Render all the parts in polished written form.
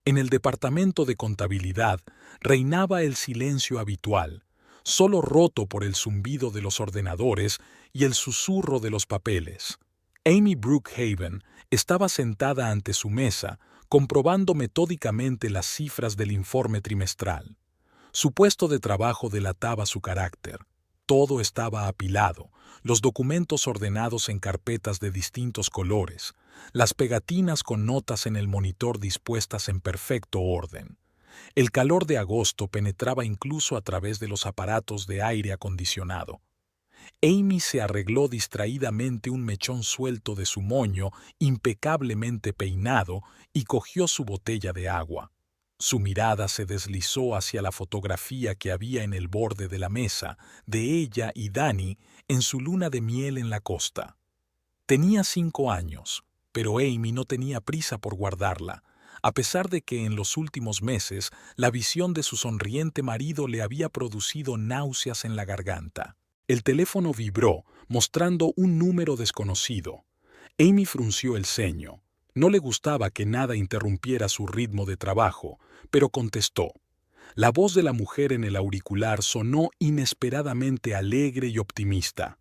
En el departamento de contabilidad reinaba el silencio habitual, solo roto por el zumbido de los ordenadores y el susurro de los papeles. Amy Brookhaven estaba sentada ante su mesa, comprobando metódicamente las cifras del informe trimestral. Su puesto de trabajo delataba su carácter. Todo estaba apilado, los documentos ordenados en carpetas de distintos colores, las pegatinas con notas en el monitor dispuestas en perfecto orden. El calor de agosto penetraba incluso a través de los aparatos de aire acondicionado. Amy se arregló distraídamente un mechón suelto de su moño, impecablemente peinado, y cogió su botella de agua. Su mirada se deslizó hacia la fotografía que había en el borde de la mesa, de ella y Danny en su luna de miel en la costa. Tenía 5 años, pero Amy no tenía prisa por guardarla, a pesar de que en los últimos meses la visión de su sonriente marido le había producido náuseas en la garganta. El teléfono vibró, mostrando un número desconocido. Amy frunció el ceño. No le gustaba que nada interrumpiera su ritmo de trabajo, pero contestó. La voz de la mujer en el auricular sonó inesperadamente alegre y optimista.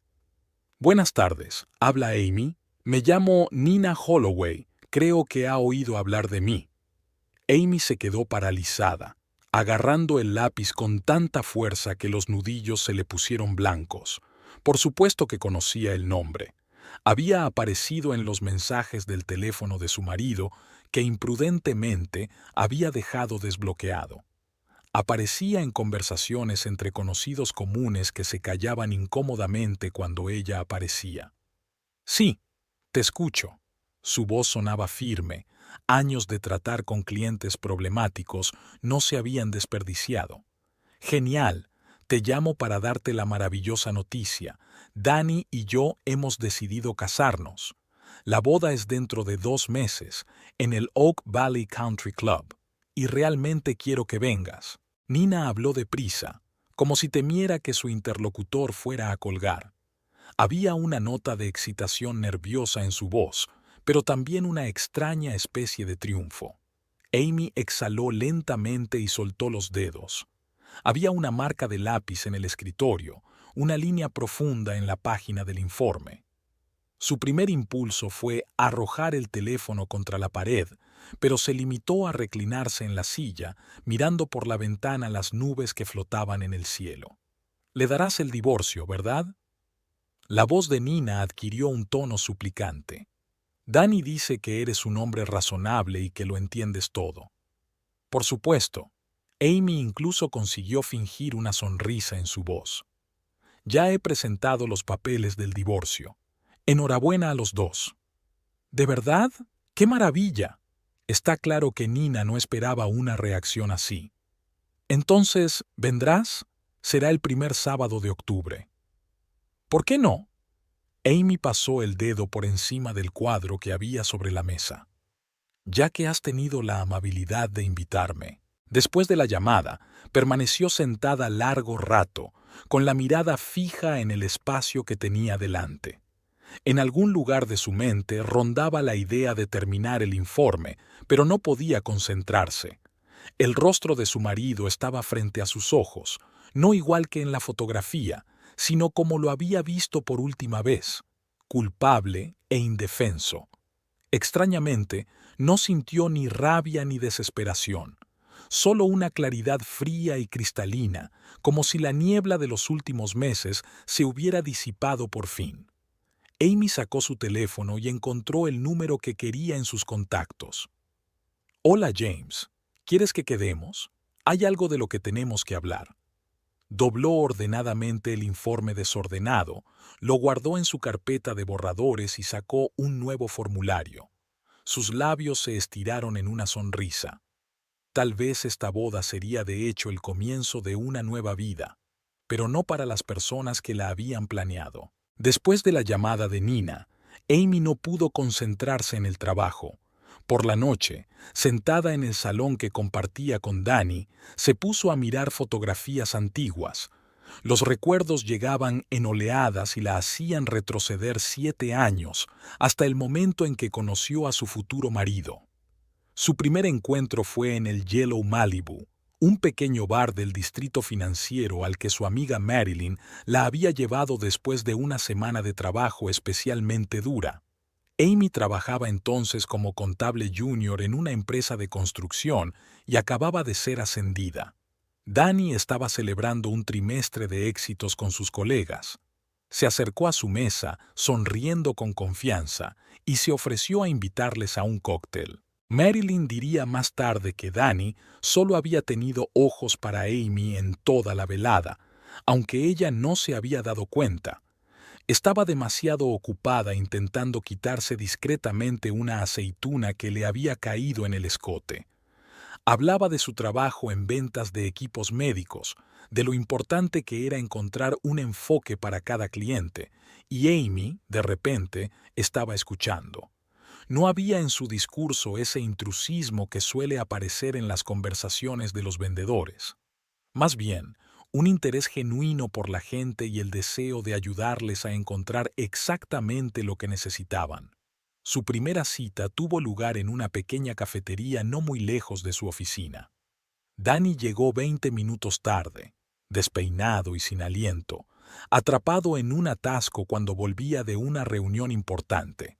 «Buenas tardes, habla Amy. Me llamo Nina Holloway. Creo que ha oído hablar de mí». Amy se quedó paralizada, agarrando el lápiz con tanta fuerza que los nudillos se le pusieron blancos. Por supuesto que conocía el nombre. Había aparecido en los mensajes del teléfono de su marido, que imprudentemente había dejado desbloqueado. Aparecía en conversaciones entre conocidos comunes que se callaban incómodamente cuando ella aparecía. «Sí, te escucho». Su voz sonaba firme. Años de tratar con clientes problemáticos no se habían desperdiciado. «Genial. Te llamo para darte la maravillosa noticia. Danny y yo hemos decidido casarnos. La boda es dentro de 2 meses, en el Oak Valley Country Club. Y realmente quiero que vengas». Nina habló deprisa, como si temiera que su interlocutor fuera a colgar. Había una nota de excitación nerviosa en su voz, pero también una extraña especie de triunfo. Amy exhaló lentamente y soltó los dedos. Había una marca de lápiz en el escritorio, una línea profunda en la página del informe. Su primer impulso fue arrojar el teléfono contra la pared, pero se limitó a reclinarse en la silla, mirando por la ventana las nubes que flotaban en el cielo. «Le darás el divorcio, ¿verdad?». La voz de Nina adquirió un tono suplicante. «Danny dice que eres un hombre razonable y que lo entiendes todo». «Por supuesto». Amy incluso consiguió fingir una sonrisa en su voz. «Ya he presentado los papeles del divorcio. Enhorabuena a los dos». «¿De verdad? ¡Qué maravilla!». Está claro que Nina no esperaba una reacción así. «Entonces, ¿vendrás? Será el primer sábado de octubre». «¿Por qué no?». Amy pasó el dedo por encima del cuadro que había sobre la mesa. «Ya que has tenido la amabilidad de invitarme». Después de la llamada, permaneció sentada largo rato, con la mirada fija en el espacio que tenía delante. En algún lugar de su mente rondaba la idea de terminar el informe, pero no podía concentrarse. El rostro de su marido estaba frente a sus ojos, no igual que en la fotografía, sino como lo había visto por última vez, culpable e indefenso. Extrañamente, no sintió ni rabia ni desesperación, solo una claridad fría y cristalina, como si la niebla de los últimos meses se hubiera disipado por fin. Amy sacó su teléfono y encontró el número que quería en sus contactos. «Hola, James. ¿Quieres que quedemos? Hay algo de lo que tenemos que hablar». Dobló ordenadamente el informe desordenado, lo guardó en su carpeta de borradores y sacó un nuevo formulario. Sus labios se estiraron en una sonrisa. Tal vez esta boda sería de hecho el comienzo de una nueva vida, pero no para las personas que la habían planeado. Después de la llamada de Nina, Amy no pudo concentrarse en el trabajo. Por la noche, sentada en el salón que compartía con Danny, se puso a mirar fotografías antiguas. Los recuerdos llegaban en oleadas y la hacían retroceder 7 años, hasta el momento en que conoció a su futuro marido. Su primer encuentro fue en el Yellow Malibu, un pequeño bar del distrito financiero al que su amiga Marilyn la había llevado después de una semana de trabajo especialmente dura. Amy trabajaba entonces como contable junior en una empresa de construcción y acababa de ser ascendida. Danny estaba celebrando un trimestre de éxitos con sus colegas. Se acercó a su mesa, sonriendo con confianza, y se ofreció a invitarles a un cóctel. Marilyn diría más tarde que Danny solo había tenido ojos para Amy en toda la velada, aunque ella no se había dado cuenta. Estaba demasiado ocupada intentando quitarse discretamente una aceituna que le había caído en el escote. Hablaba de su trabajo en ventas de equipos médicos, de lo importante que era encontrar un enfoque para cada cliente, y Amy, de repente, estaba escuchando. No había en su discurso ese intrusismo que suele aparecer en las conversaciones de los vendedores. Más bien, un interés genuino por la gente y el deseo de ayudarles a encontrar exactamente lo que necesitaban. Su primera cita tuvo lugar en una pequeña cafetería no muy lejos de su oficina. Danny llegó 20 minutos tarde, despeinado y sin aliento, atrapado en un atasco cuando volvía de una reunión importante.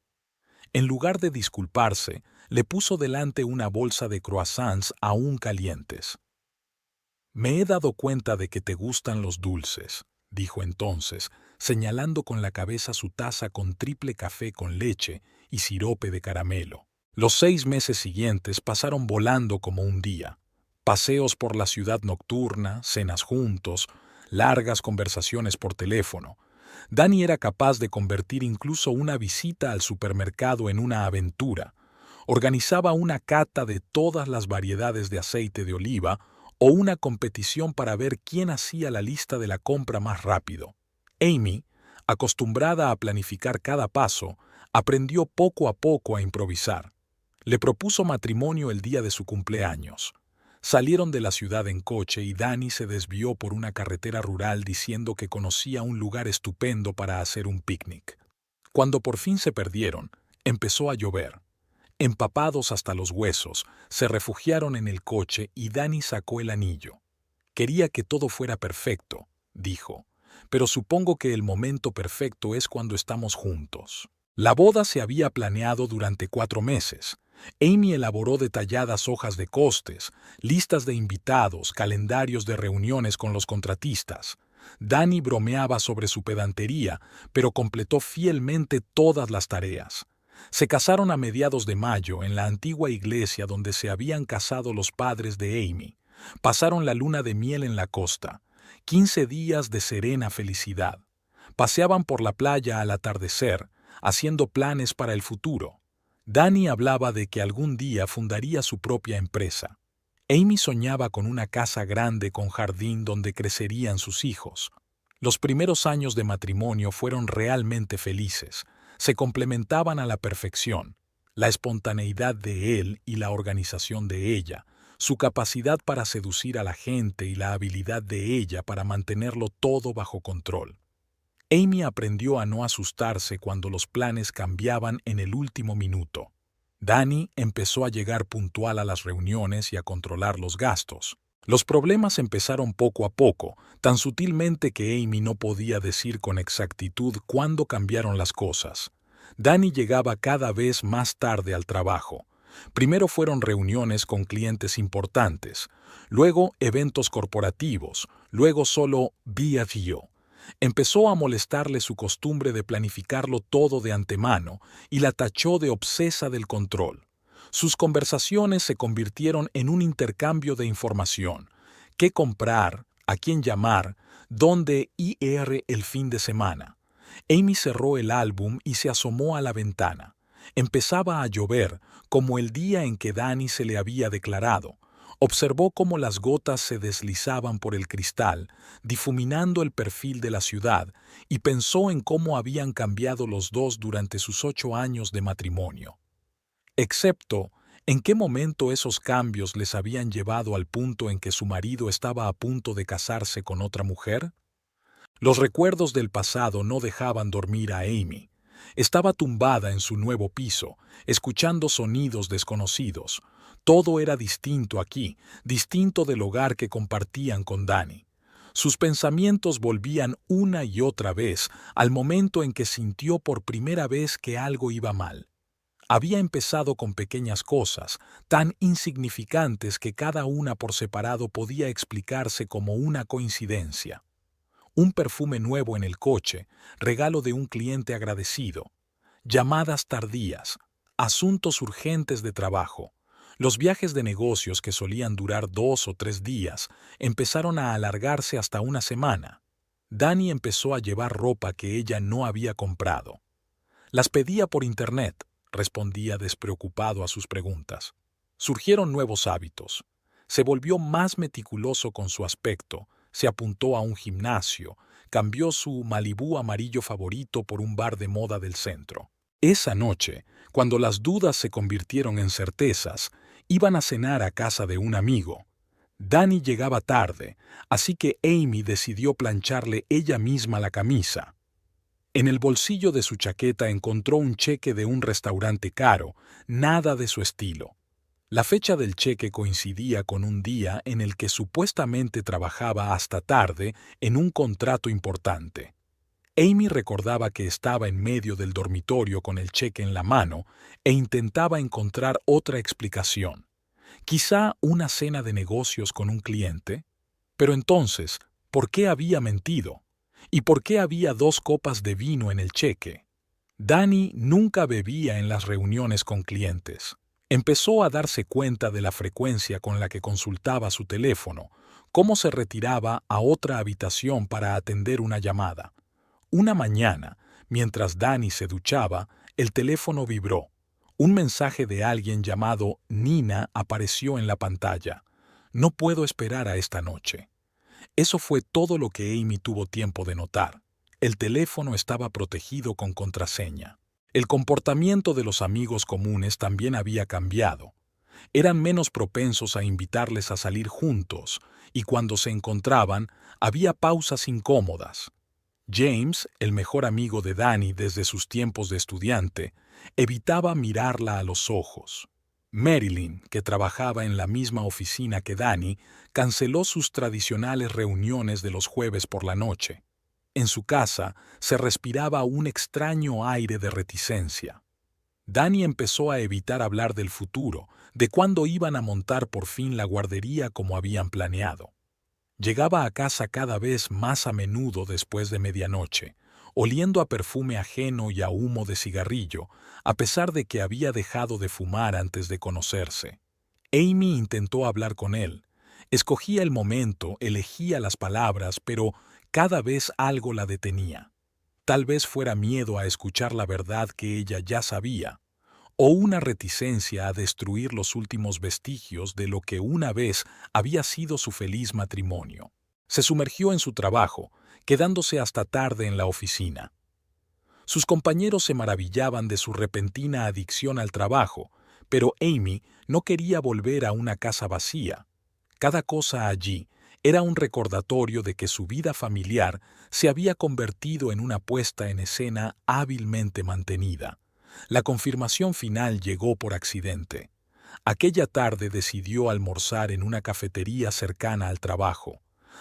En lugar de disculparse, le puso delante una bolsa de croissants aún calientes. «Me he dado cuenta de que te gustan los dulces», dijo entonces, señalando con la cabeza su taza con triple café con leche y sirope de caramelo. Los 6 meses siguientes pasaron volando como un día. Paseos por la ciudad nocturna, cenas juntos, largas conversaciones por teléfono. Danny era capaz de convertir incluso una visita al supermercado en una aventura. Organizaba una cata de todas las variedades de aceite de oliva o una competición para ver quién hacía la lista de la compra más rápido. Amy, acostumbrada a planificar cada paso, aprendió poco a poco a improvisar. Le propuso matrimonio el día de su cumpleaños. Salieron de la ciudad en coche y Danny se desvió por una carretera rural diciendo que conocía un lugar estupendo para hacer un picnic. Cuando por fin se perdieron, empezó a llover. Empapados hasta los huesos, se refugiaron en el coche y Danny sacó el anillo. «Quería que todo fuera perfecto», dijo, «pero supongo que el momento perfecto es cuando estamos juntos». La boda se había planeado durante 4 meses. Amy elaboró detalladas hojas de costes, listas de invitados, calendarios de reuniones con los contratistas. Danny bromeaba sobre su pedantería, pero completó fielmente todas las tareas. Se casaron a mediados de mayo en la antigua iglesia donde se habían casado los padres de Amy. Pasaron la luna de miel en la costa. 15 días de serena felicidad. Paseaban por la playa al atardecer, haciendo planes para el futuro. Danny hablaba de que algún día fundaría su propia empresa. Amy soñaba con una casa grande con jardín donde crecerían sus hijos. Los primeros años de matrimonio fueron realmente felices. Se complementaban a la perfección. La espontaneidad de él y la organización de ella, su capacidad para seducir a la gente y la habilidad de ella para mantenerlo todo bajo control. Amy aprendió a no asustarse cuando los planes cambiaban en el último minuto. Danny empezó a llegar puntual a las reuniones y a controlar los gastos. Los problemas empezaron poco a poco, tan sutilmente que Amy no podía decir con exactitud cuándo cambiaron las cosas. Danny llegaba cada vez más tarde al trabajo. Primero fueron reuniones con clientes importantes, luego eventos corporativos, luego solo BFO. Empezó a molestarle su costumbre de planificarlo todo de antemano y la tachó de obsesa del control. Sus conversaciones se convirtieron en un intercambio de información. ¿Qué comprar? ¿A quién llamar? ¿Dónde ir el fin de semana? Amy cerró el álbum y se asomó a la ventana. Empezaba a llover, como el día en que Danny se le había declarado. Observó cómo las gotas se deslizaban por el cristal, difuminando el perfil de la ciudad, y pensó en cómo habían cambiado los dos durante sus 8 años de matrimonio. Excepto, ¿en qué momento esos cambios les habían llevado al punto en que su marido estaba a punto de casarse con otra mujer? Los recuerdos del pasado no dejaban dormir a Amy. Estaba tumbada en su nuevo piso, escuchando sonidos desconocidos. Todo era distinto aquí, distinto del hogar que compartían con Danny. Sus pensamientos volvían una y otra vez al momento en que sintió por primera vez que algo iba mal. Había empezado con pequeñas cosas, tan insignificantes que cada una por separado podía explicarse como una coincidencia. Un perfume nuevo en el coche, regalo de un cliente agradecido, llamadas tardías, asuntos urgentes de trabajo. Los viajes de negocios que solían durar 2 o 3 días empezaron a alargarse hasta una semana. Danny empezó a llevar ropa que ella no había comprado. Las pedía por internet, respondía despreocupado a sus preguntas. Surgieron nuevos hábitos. Se volvió más meticuloso con su aspecto, se apuntó a un gimnasio, cambió su Malibú amarillo favorito por un bar de moda del centro. Esa noche, cuando las dudas se convirtieron en certezas, iban a cenar a casa de un amigo. Danny llegaba tarde, así que Amy decidió plancharle ella misma la camisa. En el bolsillo de su chaqueta encontró un cheque de un restaurante caro, nada de su estilo. La fecha del cheque coincidía con un día en el que supuestamente trabajaba hasta tarde en un contrato importante. Amy recordaba que estaba en medio del dormitorio con el cheque en la mano e intentaba encontrar otra explicación. Quizá una cena de negocios con un cliente. Pero entonces, ¿por qué había mentido? ¿Y por qué había 2 copas de vino en el cheque? Danny nunca bebía en las reuniones con clientes. Empezó a darse cuenta de la frecuencia con la que consultaba su teléfono, cómo se retiraba a otra habitación para atender una llamada. Una mañana, mientras Danny se duchaba, el teléfono vibró. Un mensaje de alguien llamado Nina apareció en la pantalla. No puedo esperar a esta noche. Eso fue todo lo que Amy tuvo tiempo de notar. El teléfono estaba protegido con contraseña. El comportamiento de los amigos comunes también había cambiado. Eran menos propensos a invitarles a salir juntos, y cuando se encontraban, había pausas incómodas. James, el mejor amigo de Danny desde sus tiempos de estudiante, evitaba mirarla a los ojos. Marilyn, que trabajaba en la misma oficina que Danny, canceló sus tradicionales reuniones de los jueves por la noche. En su casa se respiraba un extraño aire de reticencia. Danny empezó a evitar hablar del futuro, de cuándo iban a montar por fin la guardería como habían planeado. Llegaba a casa cada vez más a menudo después de medianoche, oliendo a perfume ajeno y a humo de cigarrillo, a pesar de que había dejado de fumar antes de conocerse. Amy intentó hablar con él. Escogía el momento, elegía las palabras, pero cada vez algo la detenía. Tal vez fuera miedo a escuchar la verdad que ella ya sabía, o una reticencia a destruir los últimos vestigios de lo que una vez había sido su feliz matrimonio. Se sumergió en su trabajo, quedándose hasta tarde en la oficina. Sus compañeros se maravillaban de su repentina adicción al trabajo, pero Amy no quería volver a una casa vacía. Cada cosa allí era un recordatorio de que su vida familiar se había convertido en una puesta en escena hábilmente mantenida. La confirmación final llegó por accidente. Aquella tarde decidió almorzar en una cafetería cercana al trabajo.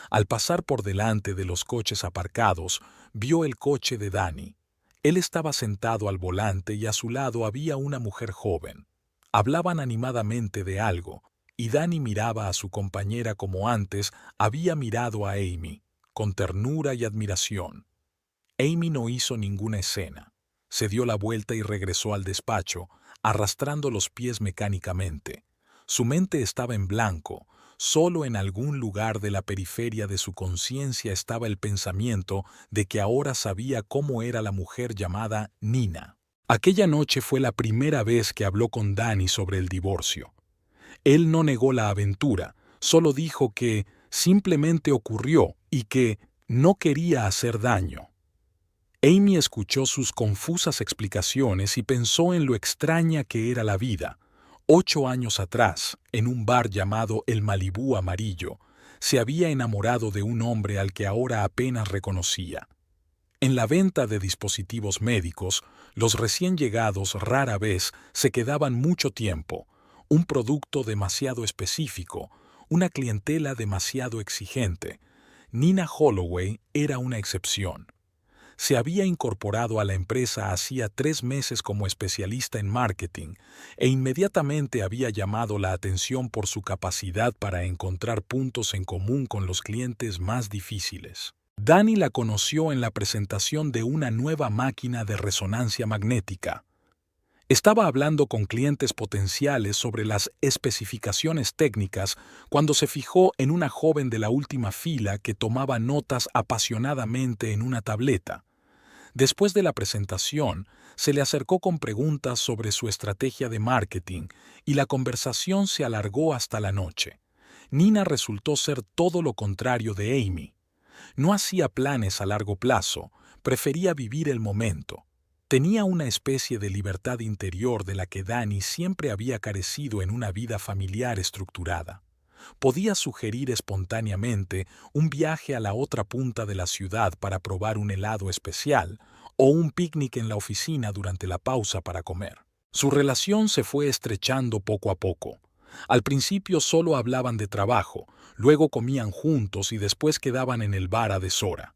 Al pasar por delante de los coches aparcados, vio el coche de Danny. Él estaba sentado al volante y a su lado había una mujer joven. Hablaban animadamente de algo, y Danny miraba a su compañera como antes había mirado a Amy, con ternura y admiración. Amy no hizo ninguna escena. Se dio la vuelta y regresó al despacho, arrastrando los pies mecánicamente. Su mente estaba en blanco. Solo en algún lugar de la periferia de su conciencia estaba el pensamiento de que ahora sabía cómo era la mujer llamada Nina. Aquella noche fue la primera vez que habló con Danny sobre el divorcio. Él no negó la aventura, solo dijo que simplemente ocurrió y que no quería hacer daño. Amy escuchó sus confusas explicaciones y pensó en lo extraña que era la vida. 8 años atrás, en un bar llamado El Malibú Amarillo, se había enamorado de un hombre al que ahora apenas reconocía. En la venta de dispositivos médicos, los recién llegados rara vez se quedaban mucho tiempo, un producto demasiado específico, una clientela demasiado exigente. Nina Holloway era una excepción. Se había incorporado a la empresa hacía 3 meses como especialista en marketing e inmediatamente había llamado la atención por su capacidad para encontrar puntos en común con los clientes más difíciles. Danny la conoció en la presentación de una nueva máquina de resonancia magnética. Estaba hablando con clientes potenciales sobre las especificaciones técnicas cuando se fijó en una joven de la última fila que tomaba notas apasionadamente en una tableta. Después de la presentación, se le acercó con preguntas sobre su estrategia de marketing y la conversación se alargó hasta la noche. Nina resultó ser todo lo contrario de Amy. No hacía planes a largo plazo, prefería vivir el momento. Tenía una especie de libertad interior de la que Danny siempre había carecido en una vida familiar estructurada. Podía sugerir espontáneamente un viaje a la otra punta de la ciudad para probar un helado especial o un picnic en la oficina durante la pausa para comer. Su relación se fue estrechando poco a poco. Al principio solo hablaban de trabajo, luego comían juntos y después quedaban en el bar a deshora.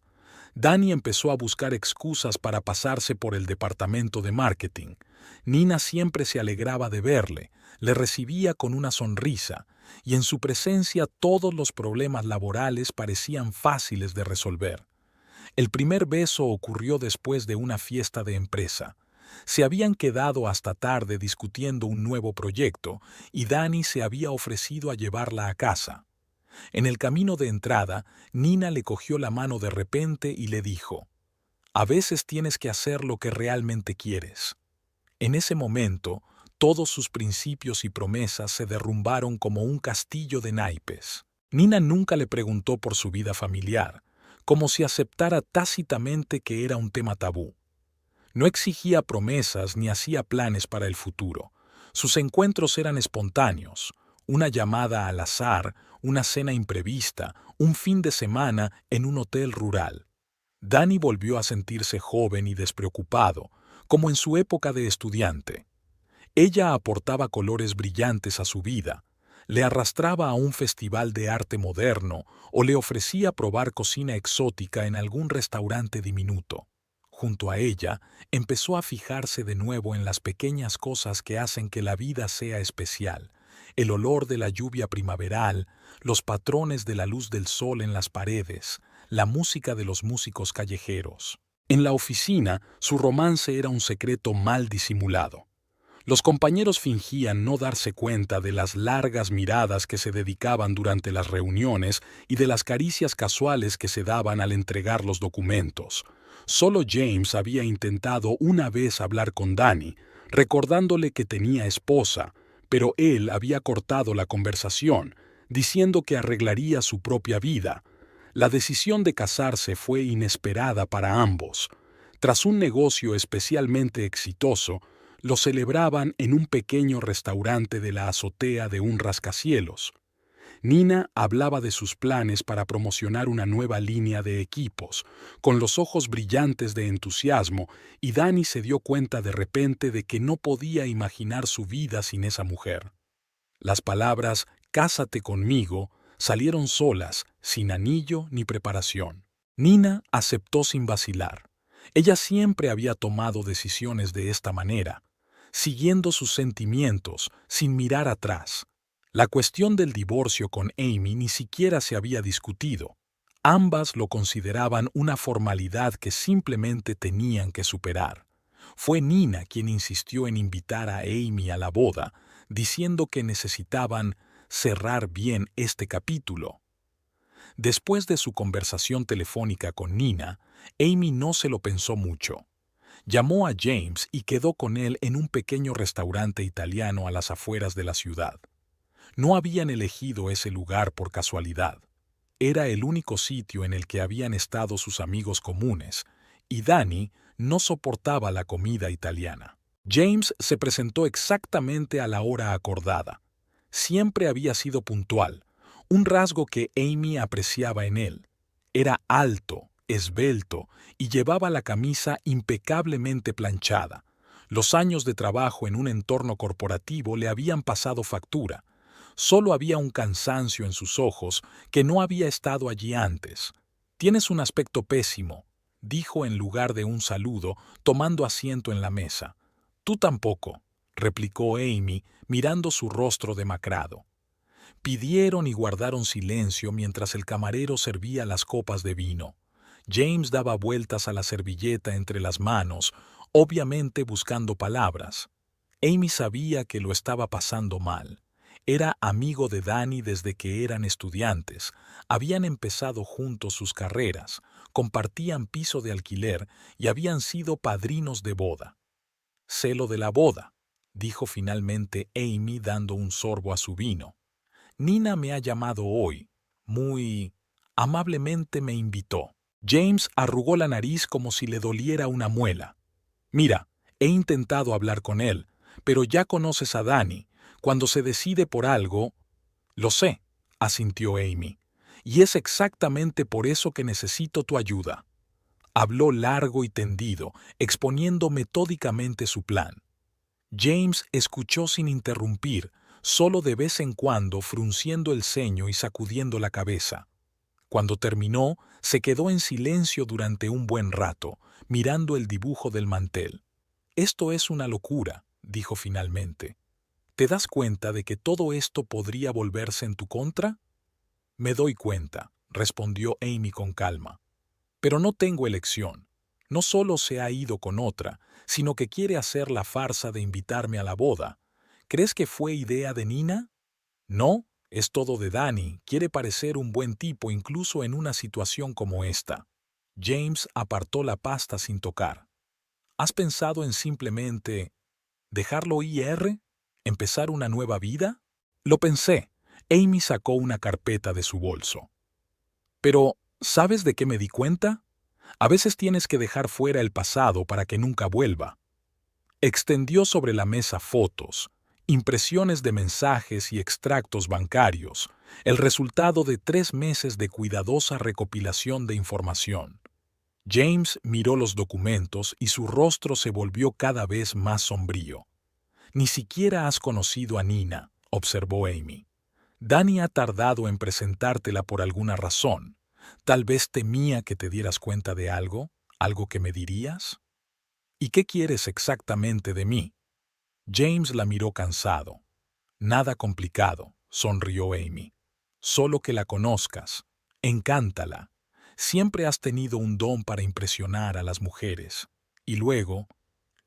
Danny empezó a buscar excusas para pasarse por el departamento de marketing. Nina siempre se alegraba de verle, le recibía con una sonrisa, y en su presencia todos los problemas laborales parecían fáciles de resolver. El primer beso ocurrió después de una fiesta de empresa. Se habían quedado hasta tarde discutiendo un nuevo proyecto, y Danny se había ofrecido a llevarla a casa. En el camino de entrada, Nina le cogió la mano de repente y le dijo: «A veces tienes que hacer lo que realmente quieres». En ese momento, todos sus principios y promesas se derrumbaron como un castillo de naipes. Nina nunca le preguntó por su vida familiar, como si aceptara tácitamente que era un tema tabú. No exigía promesas ni hacía planes para el futuro. Sus encuentros eran espontáneos. Una llamada al azar, una cena imprevista, un fin de semana en un hotel rural. Danny volvió a sentirse joven y despreocupado, como en su época de estudiante. Ella aportaba colores brillantes a su vida, le arrastraba a un festival de arte moderno o le ofrecía probar cocina exótica en algún restaurante diminuto. Junto a ella, empezó a fijarse de nuevo en las pequeñas cosas que hacen que la vida sea especial: el olor de la lluvia primaveral, los patrones de la luz del sol en las paredes, la música de los músicos callejeros. En la oficina, su romance era un secreto mal disimulado. Los compañeros fingían no darse cuenta de las largas miradas que se dedicaban durante las reuniones y de las caricias casuales que se daban al entregar los documentos. Solo James había intentado una vez hablar con Danny, recordándole que tenía esposa, pero él había cortado la conversación, diciendo que arreglaría su propia vida. La decisión de casarse fue inesperada para ambos. Tras un negocio especialmente exitoso, lo celebraban en un pequeño restaurante de la azotea de un rascacielos. Nina hablaba de sus planes para promocionar una nueva línea de equipos, con los ojos brillantes de entusiasmo, y Danny se dio cuenta de repente de que no podía imaginar su vida sin esa mujer. Las palabras «cásate conmigo» salieron solas, sin anillo ni preparación. Nina aceptó sin vacilar. Ella siempre había tomado decisiones de esta manera, siguiendo sus sentimientos, sin mirar atrás. La cuestión del divorcio con Amy ni siquiera se había discutido. Ambas lo consideraban una formalidad que simplemente tenían que superar. Fue Nina quien insistió en invitar a Amy a la boda, diciendo que necesitaban cerrar bien este capítulo. Después de su conversación telefónica con Nina, Amy no se lo pensó mucho. Llamó a James y quedó con él en un pequeño restaurante italiano a las afueras de la ciudad. No habían elegido ese lugar por casualidad. Era el único sitio en el que habían estado sus amigos comunes, y Danny no soportaba la comida italiana. James se presentó exactamente a la hora acordada. Siempre había sido puntual, un rasgo que Amy apreciaba en él. Era alto, esbelto, y llevaba la camisa impecablemente planchada. Los años de trabajo en un entorno corporativo le habían pasado factura. Solo había un cansancio en sus ojos que no había estado allí antes. «Tienes un aspecto pésimo», dijo en lugar de un saludo, tomando asiento en la mesa. «Tú tampoco», replicó Amy, mirando su rostro demacrado. Pidieron y guardaron silencio mientras el camarero servía las copas de vino. James daba vueltas a la servilleta entre las manos, obviamente buscando palabras. Amy sabía que lo estaba pasando mal. Era amigo de Danny desde que eran estudiantes. Habían empezado juntos sus carreras, compartían piso de alquiler y habían sido padrinos de boda. «Sé lo de la boda», dijo finalmente Amy dando un sorbo a su vino. «Nina me ha llamado hoy. Muy amablemente me invitó». James arrugó la nariz como si le doliera una muela. «Mira, he intentado hablar con él, pero ya conoces a Danny. Cuando se decide por algo...» «Lo sé», asintió Amy, «y es exactamente por eso que necesito tu ayuda». Habló largo y tendido, exponiendo metódicamente su plan. James escuchó sin interrumpir, solo de vez en cuando frunciendo el ceño y sacudiendo la cabeza. Cuando terminó, se quedó en silencio durante un buen rato, mirando el dibujo del mantel. «Esto es una locura», dijo finalmente. «¿Te das cuenta de que todo esto podría volverse en tu contra?» «Me doy cuenta», respondió Amy con calma. «Pero no tengo elección. No solo se ha ido con otra, sino que quiere hacer la farsa de invitarme a la boda. ¿Crees que fue idea de Nina? No, es todo de Danny. Quiere parecer un buen tipo incluso en una situación como esta». James apartó la pasta sin tocar. «¿Has pensado en simplemente dejarlo ir? ¿Empezar una nueva vida?» «Lo pensé». Amy sacó una carpeta de su bolso. «Pero, ¿sabes de qué me di cuenta? A veces tienes que dejar fuera el pasado para que nunca vuelva». Extendió sobre la mesa fotos, impresiones de mensajes y extractos bancarios, el resultado de 3 meses de cuidadosa recopilación de información. James miró los documentos y su rostro se volvió cada vez más sombrío. «Ni siquiera has conocido a Nina», observó Amy. «Danny ha tardado en presentártela por alguna razón. Tal vez temía que te dieras cuenta de algo, algo que me dirías». «¿Y qué quieres exactamente de mí?» James la miró cansado. «Nada complicado», sonrió Amy. «Solo que la conozcas. Encántala. Siempre has tenido un don para impresionar a las mujeres. Y luego,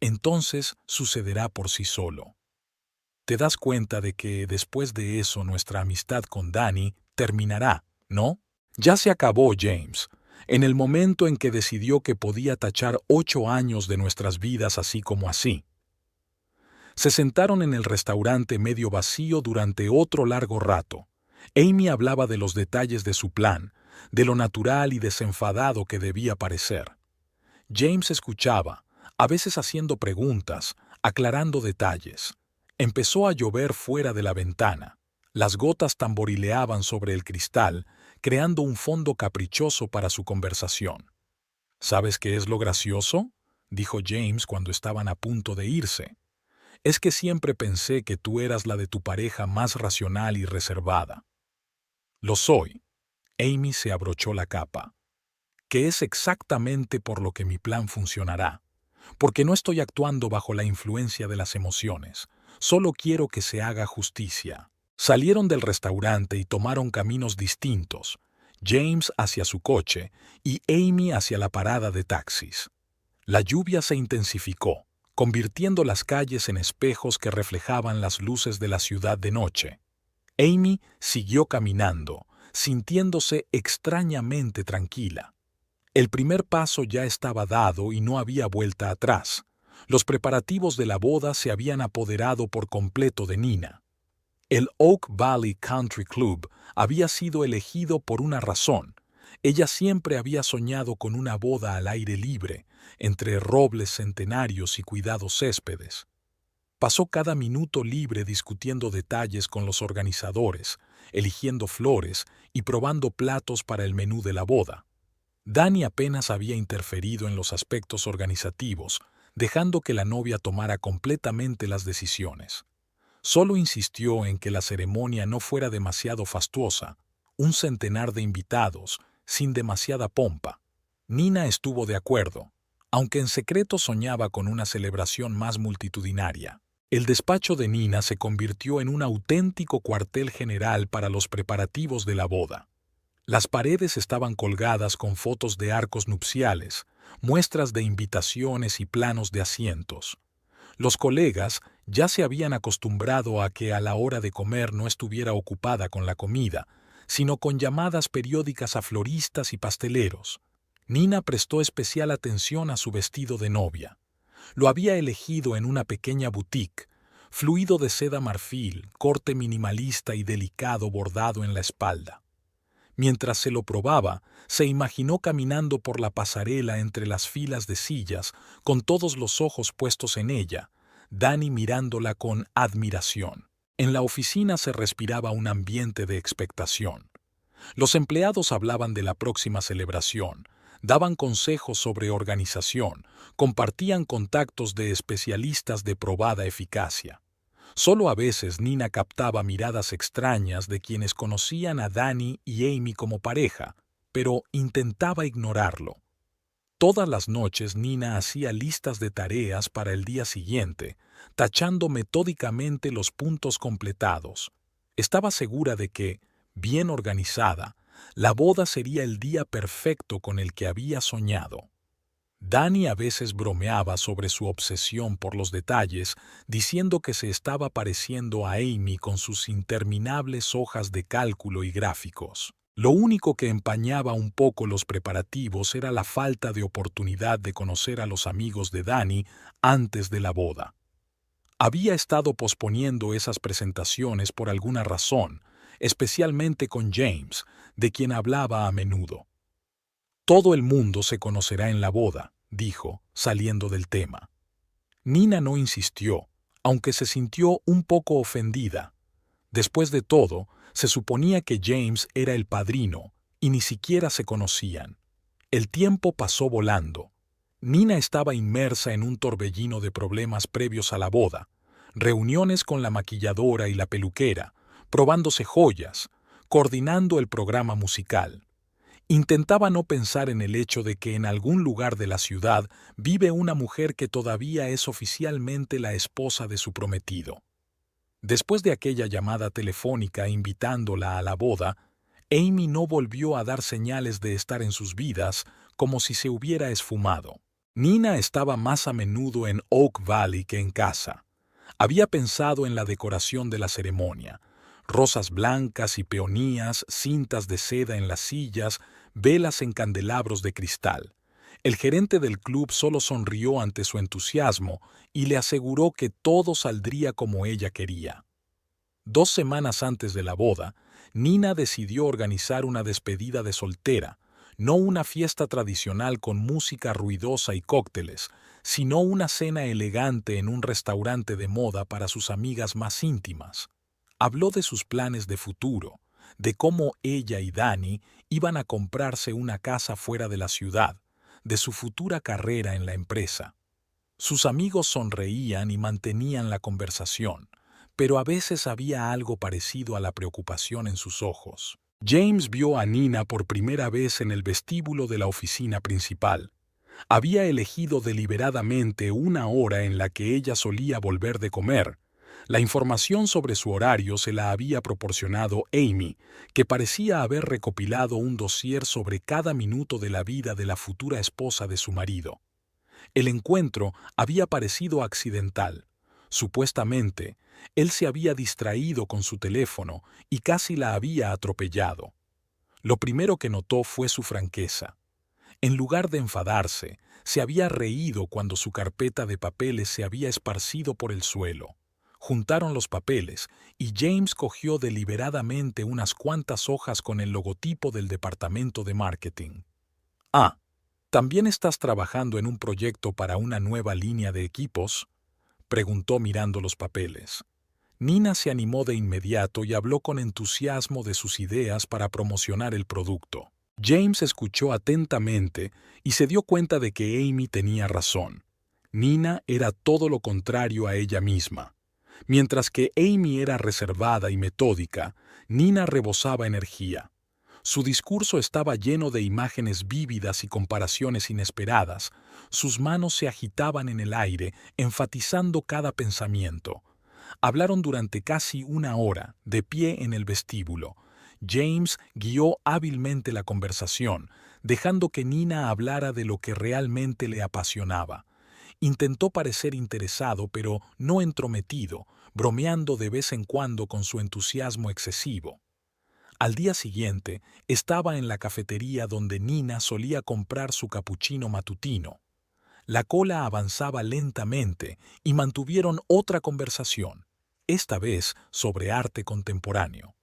entonces sucederá por sí solo. Te das cuenta de que después de eso nuestra amistad con Danny terminará, ¿no?» «Ya se acabó, James. En el momento en que decidió que podía tachar 8 años de nuestras vidas así como así». Se sentaron en el restaurante medio vacío durante otro largo rato. Amy hablaba de los detalles de su plan, de lo natural y desenfadado que debía parecer. James escuchaba, a veces haciendo preguntas, aclarando detalles. Empezó a llover fuera de la ventana. Las gotas tamborileaban sobre el cristal, creando un fondo caprichoso para su conversación. «¿Sabes qué es lo gracioso?», dijo James cuando estaban a punto de irse. «Es que siempre pensé que tú eras la de tu pareja más racional y reservada». «Lo soy». Amy se abrochó la capa. «Que es exactamente por lo que mi plan funcionará. Porque no estoy actuando bajo la influencia de las emociones. Solo quiero que se haga justicia». Salieron del restaurante y tomaron caminos distintos, James hacia su coche y Amy hacia la parada de taxis. La lluvia se intensificó, convirtiendo las calles en espejos que reflejaban las luces de la ciudad de noche. Amy siguió caminando, sintiéndose extrañamente tranquila. El primer paso ya estaba dado y no había vuelta atrás. Los preparativos de la boda se habían apoderado por completo de Nina. El Oak Valley Country Club había sido elegido por una razón. Ella siempre había soñado con una boda al aire libre, entre robles centenarios y cuidados céspedes. Pasó cada minuto libre discutiendo detalles con los organizadores, eligiendo flores y probando platos para el menú de la boda. Danny apenas había interferido en los aspectos organizativos, dejando que la novia tomara completamente las decisiones. Solo insistió en que la ceremonia no fuera demasiado fastuosa, un centenar de invitados, sin demasiada pompa. Nina estuvo de acuerdo, aunque en secreto soñaba con una celebración más multitudinaria. El despacho de Nina se convirtió en un auténtico cuartel general para los preparativos de la boda. Las paredes estaban colgadas con fotos de arcos nupciales, muestras de invitaciones y planos de asientos. Los colegas ya se habían acostumbrado a que a la hora de comer no estuviera ocupada con la comida, sino con llamadas periódicas a floristas y pasteleros. Nina prestó especial atención a su vestido de novia. Lo había elegido en una pequeña boutique, fluido de seda marfil, corte minimalista y delicado bordado en la espalda. Mientras se lo probaba, se imaginó caminando por la pasarela entre las filas de sillas, con todos los ojos puestos en ella, Danny mirándola con admiración. En la oficina se respiraba un ambiente de expectación. Los empleados hablaban de la próxima celebración, daban consejos sobre organización, compartían contactos de especialistas de probada eficacia. Solo a veces Nina captaba miradas extrañas de quienes conocían a Danny y Amy como pareja, pero intentaba ignorarlo. Todas las noches Nina hacía listas de tareas para el día siguiente, tachando metódicamente los puntos completados. Estaba segura de que, bien organizada, la boda sería el día perfecto con el que había soñado. Danny a veces bromeaba sobre su obsesión por los detalles, diciendo que se estaba pareciendo a Amy con sus interminables hojas de cálculo y gráficos. Lo único que empañaba un poco los preparativos era la falta de oportunidad de conocer a los amigos de Danny antes de la boda. Había estado posponiendo esas presentaciones por alguna razón, especialmente con James, de quien hablaba a menudo. «Todo el mundo se conocerá en la boda», dijo, saliendo del tema. Nina no insistió, aunque se sintió un poco ofendida. Después de todo, se suponía que James era el padrino, y ni siquiera se conocían. El tiempo pasó volando. Nina estaba inmersa en un torbellino de problemas previos a la boda, reuniones con la maquilladora y la peluquera, probándose joyas, coordinando el programa musical. Intentaba no pensar en el hecho de que en algún lugar de la ciudad vive una mujer que todavía es oficialmente la esposa de su prometido. Después de aquella llamada telefónica invitándola a la boda, Amy no volvió a dar señales de estar en sus vidas, como si se hubiera esfumado. Nina estaba más a menudo en Oak Valley que en casa. Había pensado en la decoración de la ceremonia: rosas blancas y peonías, cintas de seda en las sillas, velas en candelabros de cristal. El gerente del club solo sonrió ante su entusiasmo y le aseguró que todo saldría como ella quería. 2 semanas antes de la boda, Nina decidió organizar una despedida de soltera, no una fiesta tradicional con música ruidosa y cócteles, sino una cena elegante en un restaurante de moda para sus amigas más íntimas. Habló de sus planes de futuro, de cómo ella y Danny iban a comprarse una casa fuera de la ciudad, de su futura carrera en la empresa. Sus amigos sonreían y mantenían la conversación, pero a veces había algo parecido a la preocupación en sus ojos. James vio a Nina por primera vez en el vestíbulo de la oficina principal. Había elegido deliberadamente una hora en la que ella solía volver de comer. La información sobre su horario se la había proporcionado Amy, que parecía haber recopilado un dossier sobre cada minuto de la vida de la futura esposa de su marido. El encuentro había parecido accidental. Supuestamente, él se había distraído con su teléfono y casi la había atropellado. Lo primero que notó fue su franqueza. En lugar de enfadarse, se había reído cuando su carpeta de papeles se había esparcido por el suelo. Juntaron los papeles y James cogió deliberadamente unas cuantas hojas con el logotipo del departamento de marketing. «Ah, ¿también estás trabajando en un proyecto para una nueva línea de equipos?», preguntó mirando los papeles. Nina se animó de inmediato y habló con entusiasmo de sus ideas para promocionar el producto. James escuchó atentamente y se dio cuenta de que Amy tenía razón. Nina era todo lo contrario a ella misma. Mientras que Amy era reservada y metódica, Nina rebosaba energía. Su discurso estaba lleno de imágenes vívidas y comparaciones inesperadas. Sus manos se agitaban en el aire, enfatizando cada pensamiento. Hablaron durante casi una hora, de pie en el vestíbulo. James guió hábilmente la conversación, dejando que Nina hablara de lo que realmente le apasionaba. Intentó parecer interesado, pero no entrometido, bromeando de vez en cuando con su entusiasmo excesivo. Al día siguiente, estaba en la cafetería donde Nina solía comprar su capuchino matutino. La cola avanzaba lentamente y mantuvieron otra conversación, esta vez sobre arte contemporáneo.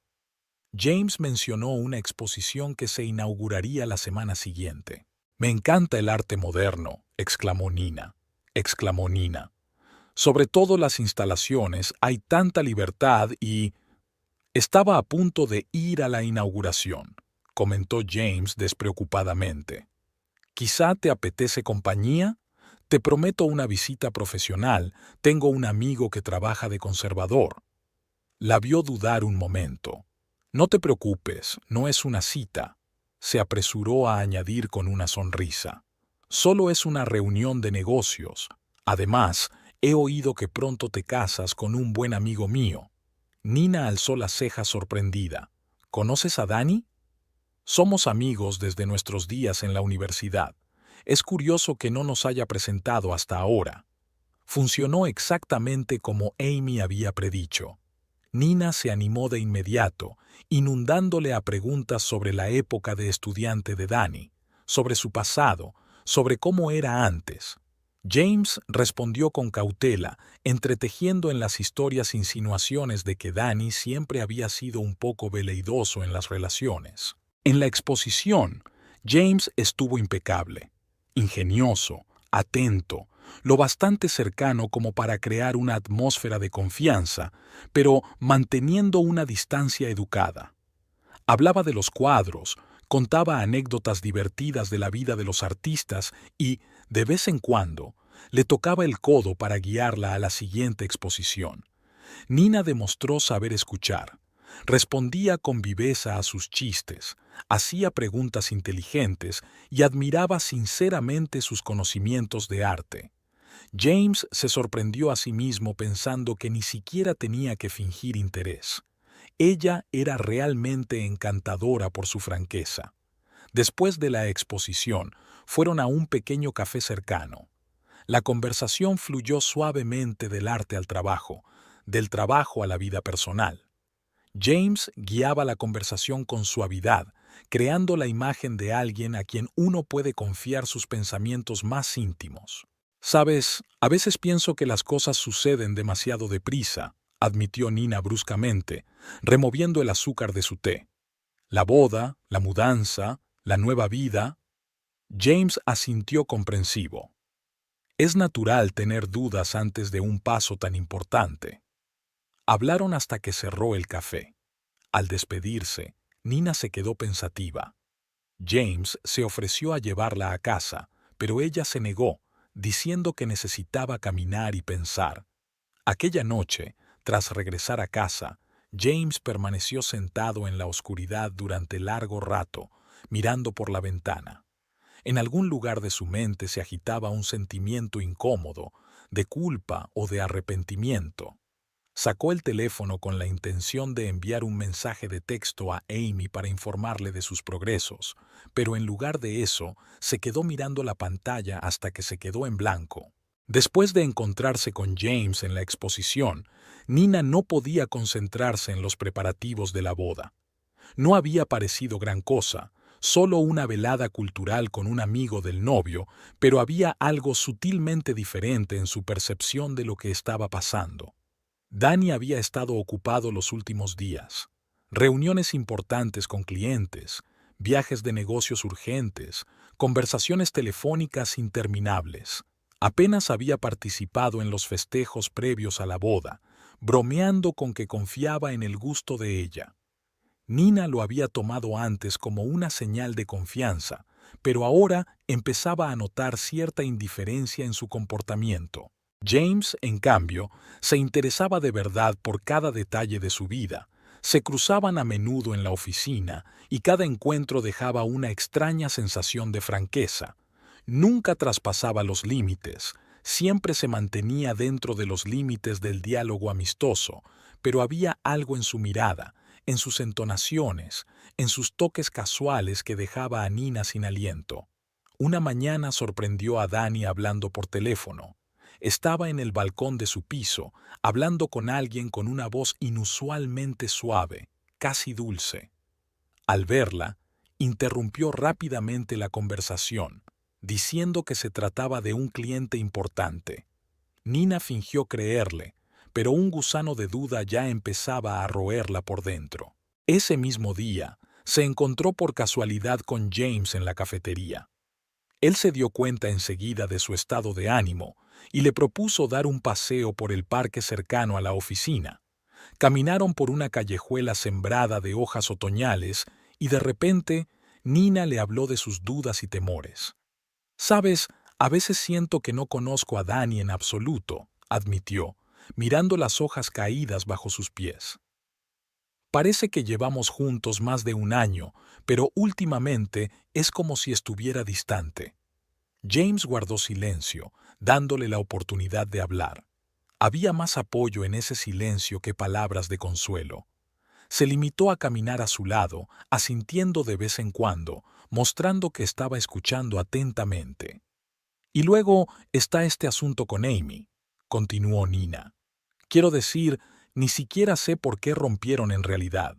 James mencionó una exposición que se inauguraría la semana siguiente. «Me encanta el arte moderno», exclamó Nina. «Sobre todo las instalaciones, hay tanta libertad y...» «Estaba a punto de ir a la inauguración», comentó James despreocupadamente. «¿Quizá te apetece compañía? Te prometo una visita profesional. Tengo un amigo que trabaja de conservador». La vio dudar un momento. «No te preocupes, no es una cita», se apresuró a añadir con una sonrisa. «Solo es una reunión de negocios. Además, he oído que pronto te casas con un buen amigo mío». Nina alzó las cejas sorprendida. «¿Conoces a Danny?» «Somos amigos desde nuestros días en la universidad. Es curioso que no nos haya presentado hasta ahora». Funcionó exactamente como Amy había predicho. Nina se animó de inmediato, inundándole a preguntas sobre la época de estudiante de Danny, sobre su pasado, sobre cómo era antes. James respondió con cautela, entretejiendo en las historias insinuaciones de que Danny siempre había sido un poco veleidoso en las relaciones. En la exposición, James estuvo impecable, ingenioso, atento, lo bastante cercano como para crear una atmósfera de confianza, pero manteniendo una distancia educada. Hablaba de los cuadros, contaba anécdotas divertidas de la vida de los artistas y, de vez en cuando, le tocaba el codo para guiarla a la siguiente exposición. Nina demostró saber escuchar. Respondía con viveza a sus chistes, hacía preguntas inteligentes y admiraba sinceramente sus conocimientos de arte. James se sorprendió a sí mismo pensando que ni siquiera tenía que fingir interés. Ella era realmente encantadora por su franqueza. Después de la exposición, fueron a un pequeño café cercano. La conversación fluyó suavemente del arte al trabajo, del trabajo a la vida personal. James guiaba la conversación con suavidad, creando la imagen de alguien a quien uno puede confiar sus pensamientos más íntimos. «Sabes, a veces pienso que las cosas suceden demasiado deprisa», admitió Nina bruscamente, removiendo el azúcar de su té. «La boda, la mudanza, la nueva vida». James asintió comprensivo. «Es natural tener dudas antes de un paso tan importante». Hablaron hasta que cerró el café. Al despedirse, Nina se quedó pensativa. James se ofreció a llevarla a casa, pero ella se negó, diciendo que necesitaba caminar y pensar. Aquella noche, tras regresar a casa, James permaneció sentado en la oscuridad durante largo rato, mirando por la ventana. En algún lugar de su mente se agitaba un sentimiento incómodo, de culpa o de arrepentimiento. Sacó el teléfono con la intención de enviar un mensaje de texto a Amy para informarle de sus progresos, pero en lugar de eso, se quedó mirando la pantalla hasta que se quedó en blanco. Después de encontrarse con James en la exposición, Nina no podía concentrarse en los preparativos de la boda. No había parecido gran cosa, solo una velada cultural con un amigo del novio, pero había algo sutilmente diferente en su percepción de lo que estaba pasando. Danny había estado ocupado los últimos días. Reuniones importantes con clientes, viajes de negocios urgentes, conversaciones telefónicas interminables. Apenas había participado en los festejos previos a la boda, bromeando con que confiaba en el gusto de ella. Nina lo había tomado antes como una señal de confianza, pero ahora empezaba a notar cierta indiferencia en su comportamiento. James, en cambio, se interesaba de verdad por cada detalle de su vida. Se cruzaban a menudo en la oficina y cada encuentro dejaba una extraña sensación de franqueza. Nunca traspasaba los límites, siempre se mantenía dentro de los límites del diálogo amistoso, pero había algo en su mirada, en sus entonaciones, en sus toques casuales que dejaba a Nina sin aliento. Una mañana sorprendió a Danny hablando por teléfono. Estaba en el balcón de su piso, hablando con alguien con una voz inusualmente suave, casi dulce. Al verla, interrumpió rápidamente la conversación, diciendo que se trataba de un cliente importante. Nina fingió creerle, pero un gusano de duda ya empezaba a roerla por dentro. Ese mismo día, se encontró por casualidad con James en la cafetería. Él se dio cuenta enseguida de su estado de ánimo y le propuso dar un paseo por el parque cercano a la oficina. Caminaron por una callejuela sembrada de hojas otoñales y de repente Nina le habló de sus dudas y temores. «Sabes, a veces siento que no conozco a Danny en absoluto», admitió, mirando las hojas caídas bajo sus pies. «Parece que llevamos juntos más de un año, pero últimamente es como si estuviera distante». James guardó silencio, dándole la oportunidad de hablar. Había más apoyo en ese silencio que palabras de consuelo. Se limitó a caminar a su lado, asintiendo de vez en cuando, mostrando que estaba escuchando atentamente. «Y luego está este asunto con Amy», continuó Nina. «Quiero decir, ni siquiera sé por qué rompieron en realidad.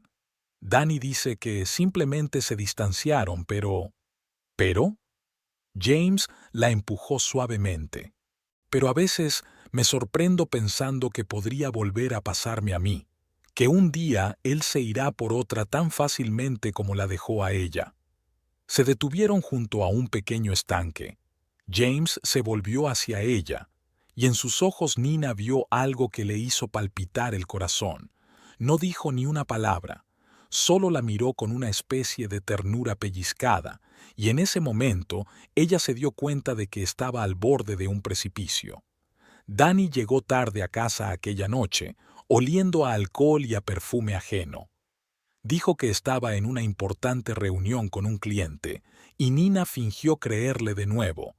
Danny dice que simplemente se distanciaron, pero... ¿Pero?» James la empujó suavemente. «Pero a veces me sorprendo pensando que podría volver a pasarme a mí, que un día él se irá por otra tan fácilmente como la dejó a ella». Se detuvieron junto a un pequeño estanque. James se volvió hacia ella, y en sus ojos Nina vio algo que le hizo palpitar el corazón. No dijo ni una palabra, solo la miró con una especie de ternura pellizcada, y en ese momento ella se dio cuenta de que estaba al borde de un precipicio. Danny llegó tarde a casa aquella noche, oliendo a alcohol y a perfume ajeno. Dijo que estaba en una importante reunión con un cliente, y Nina fingió creerle de nuevo.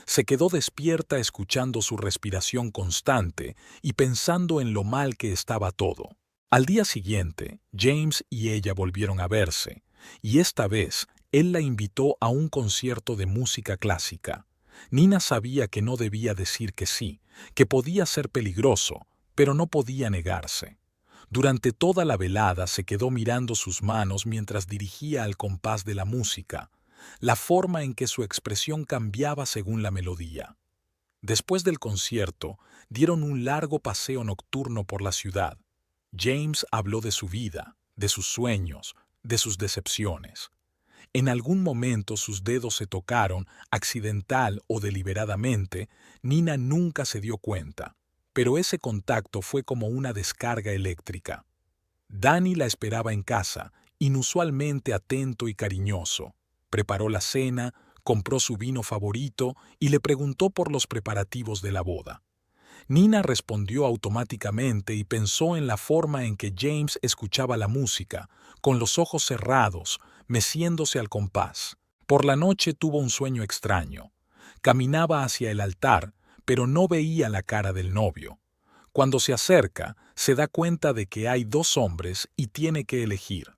Se quedó despierta escuchando su respiración constante y pensando en lo mal que estaba todo. Al día siguiente, James y ella volvieron a verse, y esta vez él la invitó a un concierto de música clásica. Nina sabía que no debía decir que sí, que podía ser peligroso, pero no podía negarse. Durante toda la velada se quedó mirando sus manos mientras dirigía al compás de la música, la forma en que su expresión cambiaba según la melodía. Después del concierto, dieron un largo paseo nocturno por la ciudad. James habló de su vida, de sus sueños, de sus decepciones. En algún momento sus dedos se tocaron, accidental o deliberadamente. Nina nunca se dio cuenta, pero ese contacto fue como una descarga eléctrica. Danny la esperaba en casa, inusualmente atento y cariñoso. Preparó la cena, compró su vino favorito y le preguntó por los preparativos de la boda. Nina respondió automáticamente y pensó en la forma en que James escuchaba la música, con los ojos cerrados, meciéndose al compás. Por la noche tuvo un sueño extraño. Caminaba hacia el altar, pero no veía la cara del novio. Cuando se acerca, se da cuenta de que hay dos hombres y tiene que elegir.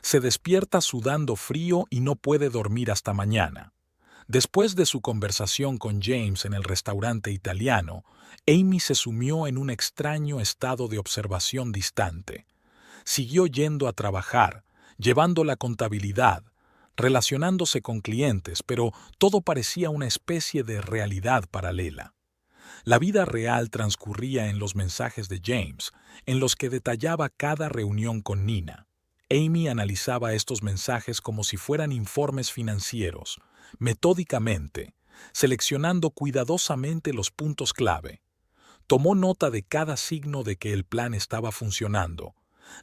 Se despierta sudando frío y no puede dormir hasta mañana. Después de su conversación con James en el restaurante italiano, Amy se sumió en un extraño estado de observación distante. Siguió yendo a trabajar, llevando la contabilidad, relacionándose con clientes, pero todo parecía una especie de realidad paralela. La vida real transcurría en los mensajes de James, en los que detallaba cada reunión con Nina. Amy analizaba estos mensajes como si fueran informes financieros, metódicamente, seleccionando cuidadosamente los puntos clave. Tomó nota de cada signo de que el plan estaba funcionando,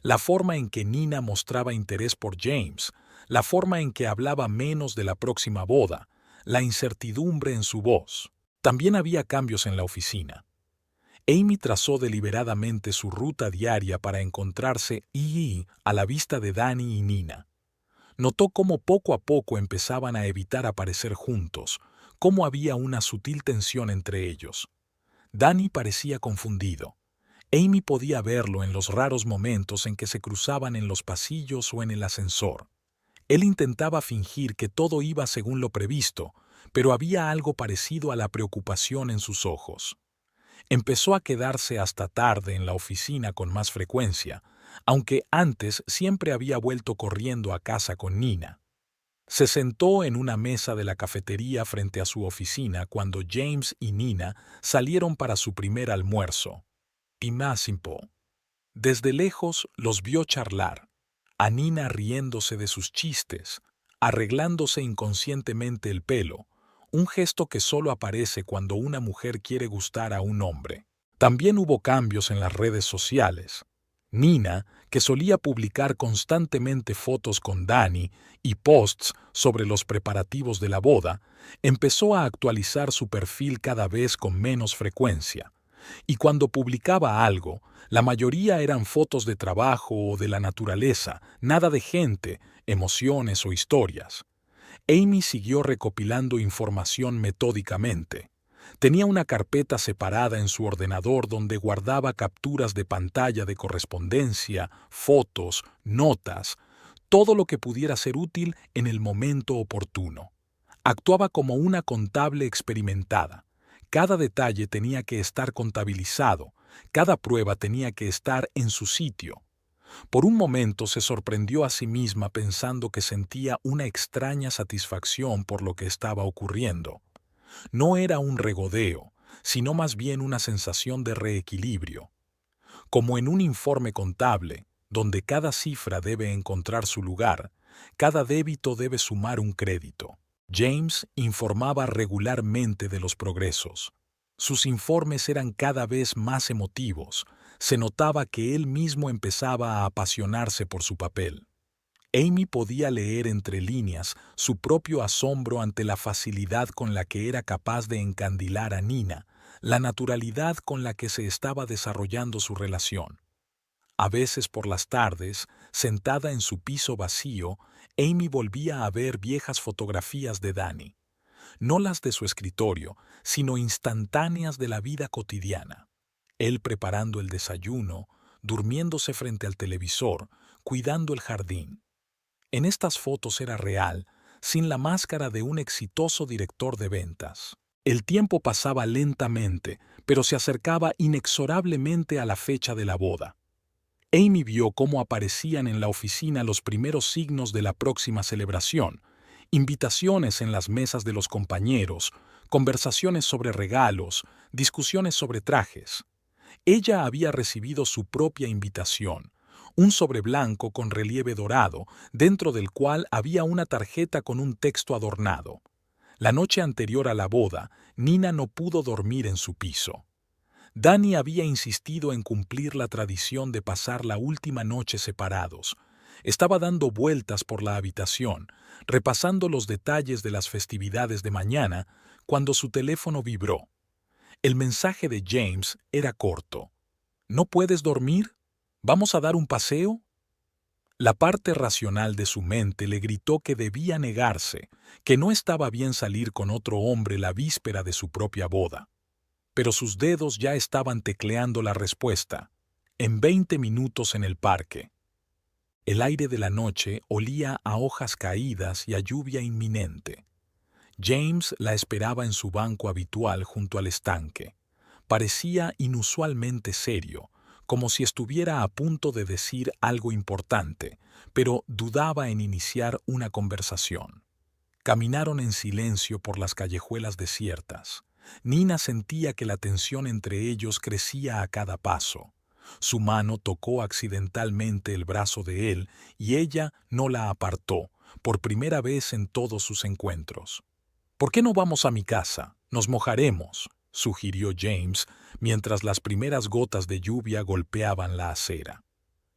La forma en que Nina mostraba interés por James, la forma en que hablaba menos de la próxima boda, la incertidumbre en su voz. También había cambios en la oficina. Amy trazó deliberadamente su ruta diaria para encontrarse a la vista de Danny y Nina. Notó cómo poco a poco empezaban a evitar aparecer juntos, cómo había una sutil tensión entre ellos. Danny parecía confundido. Amy podía verlo en los raros momentos en que se cruzaban en los pasillos o en el ascensor. Él intentaba fingir que todo iba según lo previsto, pero había algo parecido a la preocupación en sus ojos. Empezó a quedarse hasta tarde en la oficina con más frecuencia, aunque antes siempre había vuelto corriendo a casa con Nina. Se sentó en una mesa de la cafetería frente a su oficina cuando James y Nina salieron para su primer almuerzo. Y Máximo. Desde lejos los vio charlar, a Nina riéndose de sus chistes, arreglándose inconscientemente el pelo, un gesto que solo aparece cuando una mujer quiere gustar a un hombre. También hubo cambios en las redes sociales. Nina, que solía publicar constantemente fotos con Danny y posts sobre los preparativos de la boda, empezó a actualizar su perfil cada vez con menos frecuencia. Y cuando publicaba algo, la mayoría eran fotos de trabajo o de la naturaleza, nada de gente, emociones o historias. Amy siguió recopilando información metódicamente. Tenía una carpeta separada en su ordenador donde guardaba capturas de pantalla de correspondencia, fotos, notas, todo lo que pudiera ser útil en el momento oportuno. Actuaba como una contable experimentada. Cada detalle tenía que estar contabilizado, cada prueba tenía que estar en su sitio. Por un momento se sorprendió a sí misma pensando que sentía una extraña satisfacción por lo que estaba ocurriendo. No era un regodeo, sino más bien una sensación de reequilibrio. Como en un informe contable, donde cada cifra debe encontrar su lugar, cada débito debe sumar un crédito. James informaba regularmente de los progresos. Sus informes eran cada vez más emotivos. Se notaba que él mismo empezaba a apasionarse por su papel. Amy podía leer entre líneas su propio asombro ante la facilidad con la que era capaz de encandilar a Nina, la naturalidad con la que se estaba desarrollando su relación. A veces por las tardes, sentada en su piso vacío, Amy volvía a ver viejas fotografías de Danny. No las de su escritorio, sino instantáneas de la vida cotidiana. Él preparando el desayuno, durmiéndose frente al televisor, cuidando el jardín. En estas fotos era real, sin la máscara de un exitoso director de ventas. El tiempo pasaba lentamente, pero se acercaba inexorablemente a la fecha de la boda. Amy vio cómo aparecían en la oficina los primeros signos de la próxima celebración, invitaciones en las mesas de los compañeros, conversaciones sobre regalos, discusiones sobre trajes. Ella había recibido su propia invitación, un sobre blanco con relieve dorado, dentro del cual había una tarjeta con un texto adornado. La noche anterior a la boda, Nina no pudo dormir en su piso. Danny había insistido en cumplir la tradición de pasar la última noche separados. Estaba dando vueltas por la habitación, repasando los detalles de las festividades de mañana, cuando su teléfono vibró. El mensaje de James era corto. ¿No puedes dormir? ¿Vamos a dar un paseo? La parte racional de su mente le gritó que debía negarse, que no estaba bien salir con otro hombre la víspera de su propia boda. Pero sus dedos ya estaban tecleando la respuesta. En 20 minutos en el parque. El aire de la noche olía a hojas caídas y a lluvia inminente. James la esperaba en su banco habitual junto al estanque. Parecía inusualmente serio, como si estuviera a punto de decir algo importante, pero dudaba en iniciar una conversación. Caminaron en silencio por las callejuelas desiertas. Nina sentía que la tensión entre ellos crecía a cada paso. Su mano tocó accidentalmente el brazo de él y ella no la apartó, por primera vez en todos sus encuentros. «¿Por qué no vamos a mi casa? Nos mojaremos», sugirió James, mientras las primeras gotas de lluvia golpeaban la acera.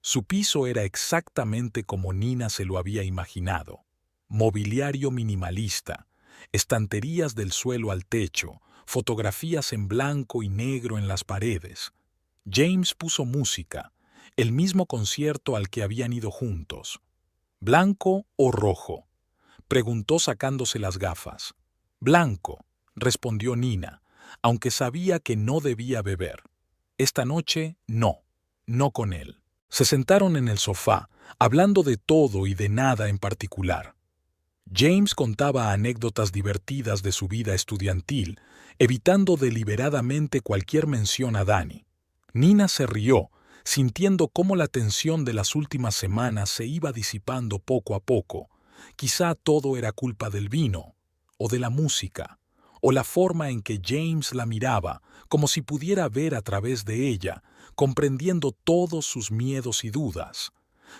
Su piso era exactamente como Nina se lo había imaginado. Mobiliario minimalista, estanterías del suelo al techo, fotografías en blanco y negro en las paredes. James puso música, el mismo concierto al que habían ido juntos. ¿Blanco o rojo?, preguntó sacándose las gafas. Blanco, respondió Nina, aunque sabía que no debía beber. Esta noche, no con él. Se sentaron en el sofá, hablando de todo y de nada en particular. James contaba anécdotas divertidas de su vida estudiantil, evitando deliberadamente cualquier mención a Danny. Nina se rió, sintiendo cómo la tensión de las últimas semanas se iba disipando poco a poco. Quizá todo era culpa del vino, o de la música, o la forma en que James la miraba, como si pudiera ver a través de ella, comprendiendo todos sus miedos y dudas.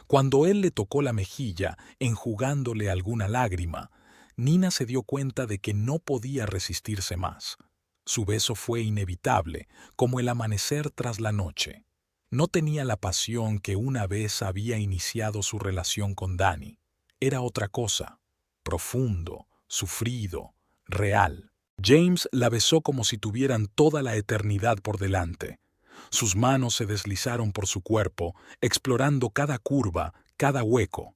Cuando él le tocó la mejilla, enjugándole alguna lágrima, Nina se dio cuenta de que no podía resistirse más. Su beso fue inevitable, como el amanecer tras la noche. No tenía la pasión que una vez había iniciado su relación con Danny. Era otra cosa, profundo, sufrido, real. James la besó como si tuvieran toda la eternidad por delante. Sus manos se deslizaron por su cuerpo, explorando cada curva, cada hueco.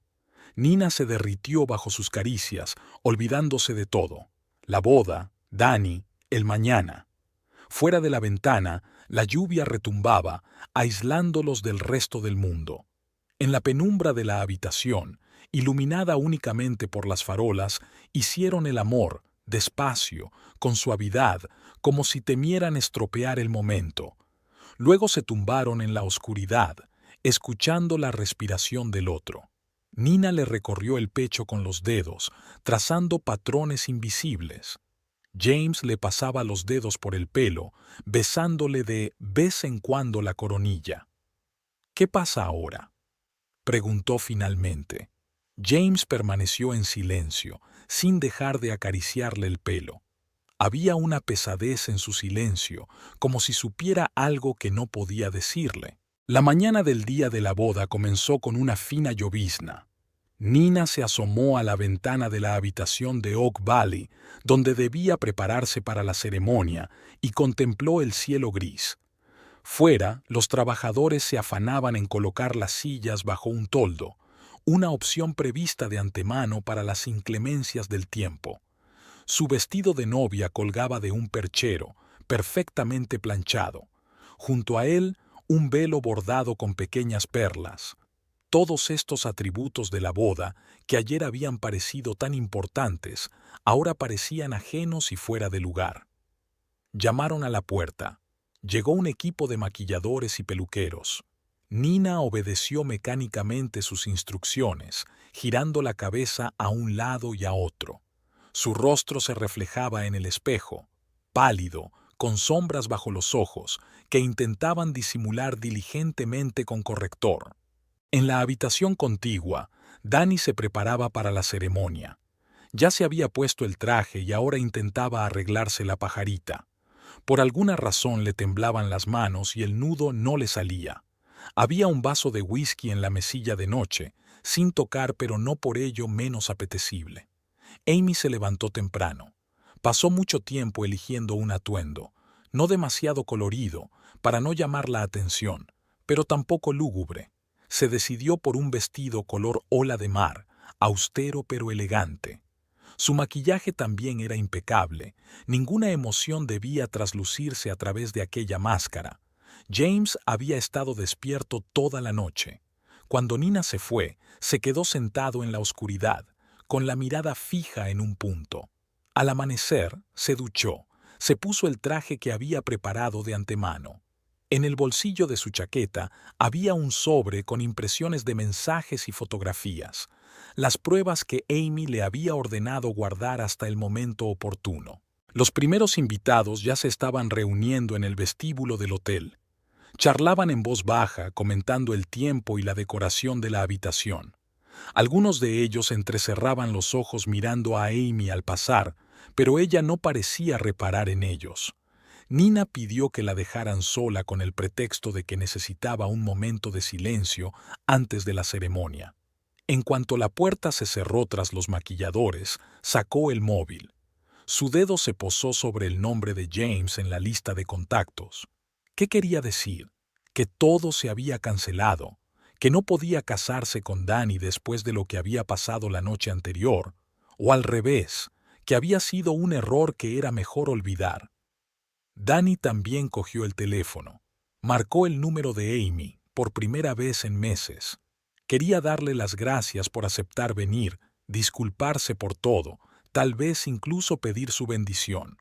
Nina se derritió bajo sus caricias, olvidándose de todo. La boda, Danny, el mañana. Fuera de la ventana, la lluvia retumbaba, aislándolos del resto del mundo. En la penumbra de la habitación, iluminada únicamente por las farolas, hicieron el amor, despacio, con suavidad, como si temieran estropear el momento. Luego se tumbaron en la oscuridad, escuchando la respiración del otro. Nina le recorrió el pecho con los dedos, trazando patrones invisibles. James le pasaba los dedos por el pelo, besándole de vez en cuando la coronilla. ¿Qué pasa ahora?, preguntó finalmente. James permaneció en silencio, sin dejar de acariciarle el pelo. Había una pesadez en su silencio, como si supiera algo que no podía decirle. La mañana del día de la boda comenzó con una fina llovizna. Nina se asomó a la ventana de la habitación de Oak Valley, donde debía prepararse para la ceremonia, y contempló el cielo gris. Fuera, los trabajadores se afanaban en colocar las sillas bajo un toldo, una opción prevista de antemano para las inclemencias del tiempo. Su vestido de novia colgaba de un perchero, perfectamente planchado. Junto a él, un velo bordado con pequeñas perlas. Todos estos atributos de la boda, que ayer habían parecido tan importantes, ahora parecían ajenos y fuera de lugar. Llamaron a la puerta. Llegó un equipo de maquilladores y peluqueros. Nina obedeció mecánicamente sus instrucciones, girando la cabeza a un lado y a otro. Su rostro se reflejaba en el espejo, pálido, con sombras bajo los ojos, que intentaban disimular diligentemente con corrector. En la habitación contigua, Danny se preparaba para la ceremonia. Ya se había puesto el traje y ahora intentaba arreglarse la pajarita. Por alguna razón le temblaban las manos y el nudo no le salía. Había un vaso de whisky en la mesilla de noche, sin tocar pero no por ello menos apetecible. Amy se levantó temprano. Pasó mucho tiempo eligiendo un atuendo, no demasiado colorido, para no llamar la atención, pero tampoco lúgubre. Se decidió por un vestido color ola de mar, austero pero elegante. Su maquillaje también era impecable, ninguna emoción debía traslucirse a través de aquella máscara. James había estado despierto toda la noche. Cuando Nina se fue, se quedó sentado en la oscuridad, con la mirada fija en un punto. Al amanecer, se duchó, se puso el traje que había preparado de antemano. En el bolsillo de su chaqueta había un sobre con impresiones de mensajes y fotografías, las pruebas que Amy le había ordenado guardar hasta el momento oportuno. Los primeros invitados ya se estaban reuniendo en el vestíbulo del hotel. Charlaban en voz baja, comentando el tiempo y la decoración de la habitación. Algunos de ellos entrecerraban los ojos mirando a Amy al pasar, pero ella no parecía reparar en ellos. Nina pidió que la dejaran sola con el pretexto de que necesitaba un momento de silencio antes de la ceremonia. En cuanto la puerta se cerró tras los maquilladores, sacó el móvil. Su dedo se posó sobre el nombre de James en la lista de contactos. ¿Qué quería decir? Que todo se había cancelado, que no podía casarse con Danny después de lo que había pasado la noche anterior, o al revés, que había sido un error que era mejor olvidar. Danny también cogió el teléfono. Marcó el número de Amy, por primera vez en meses. Quería darle las gracias por aceptar venir, disculparse por todo, tal vez incluso pedir su bendición.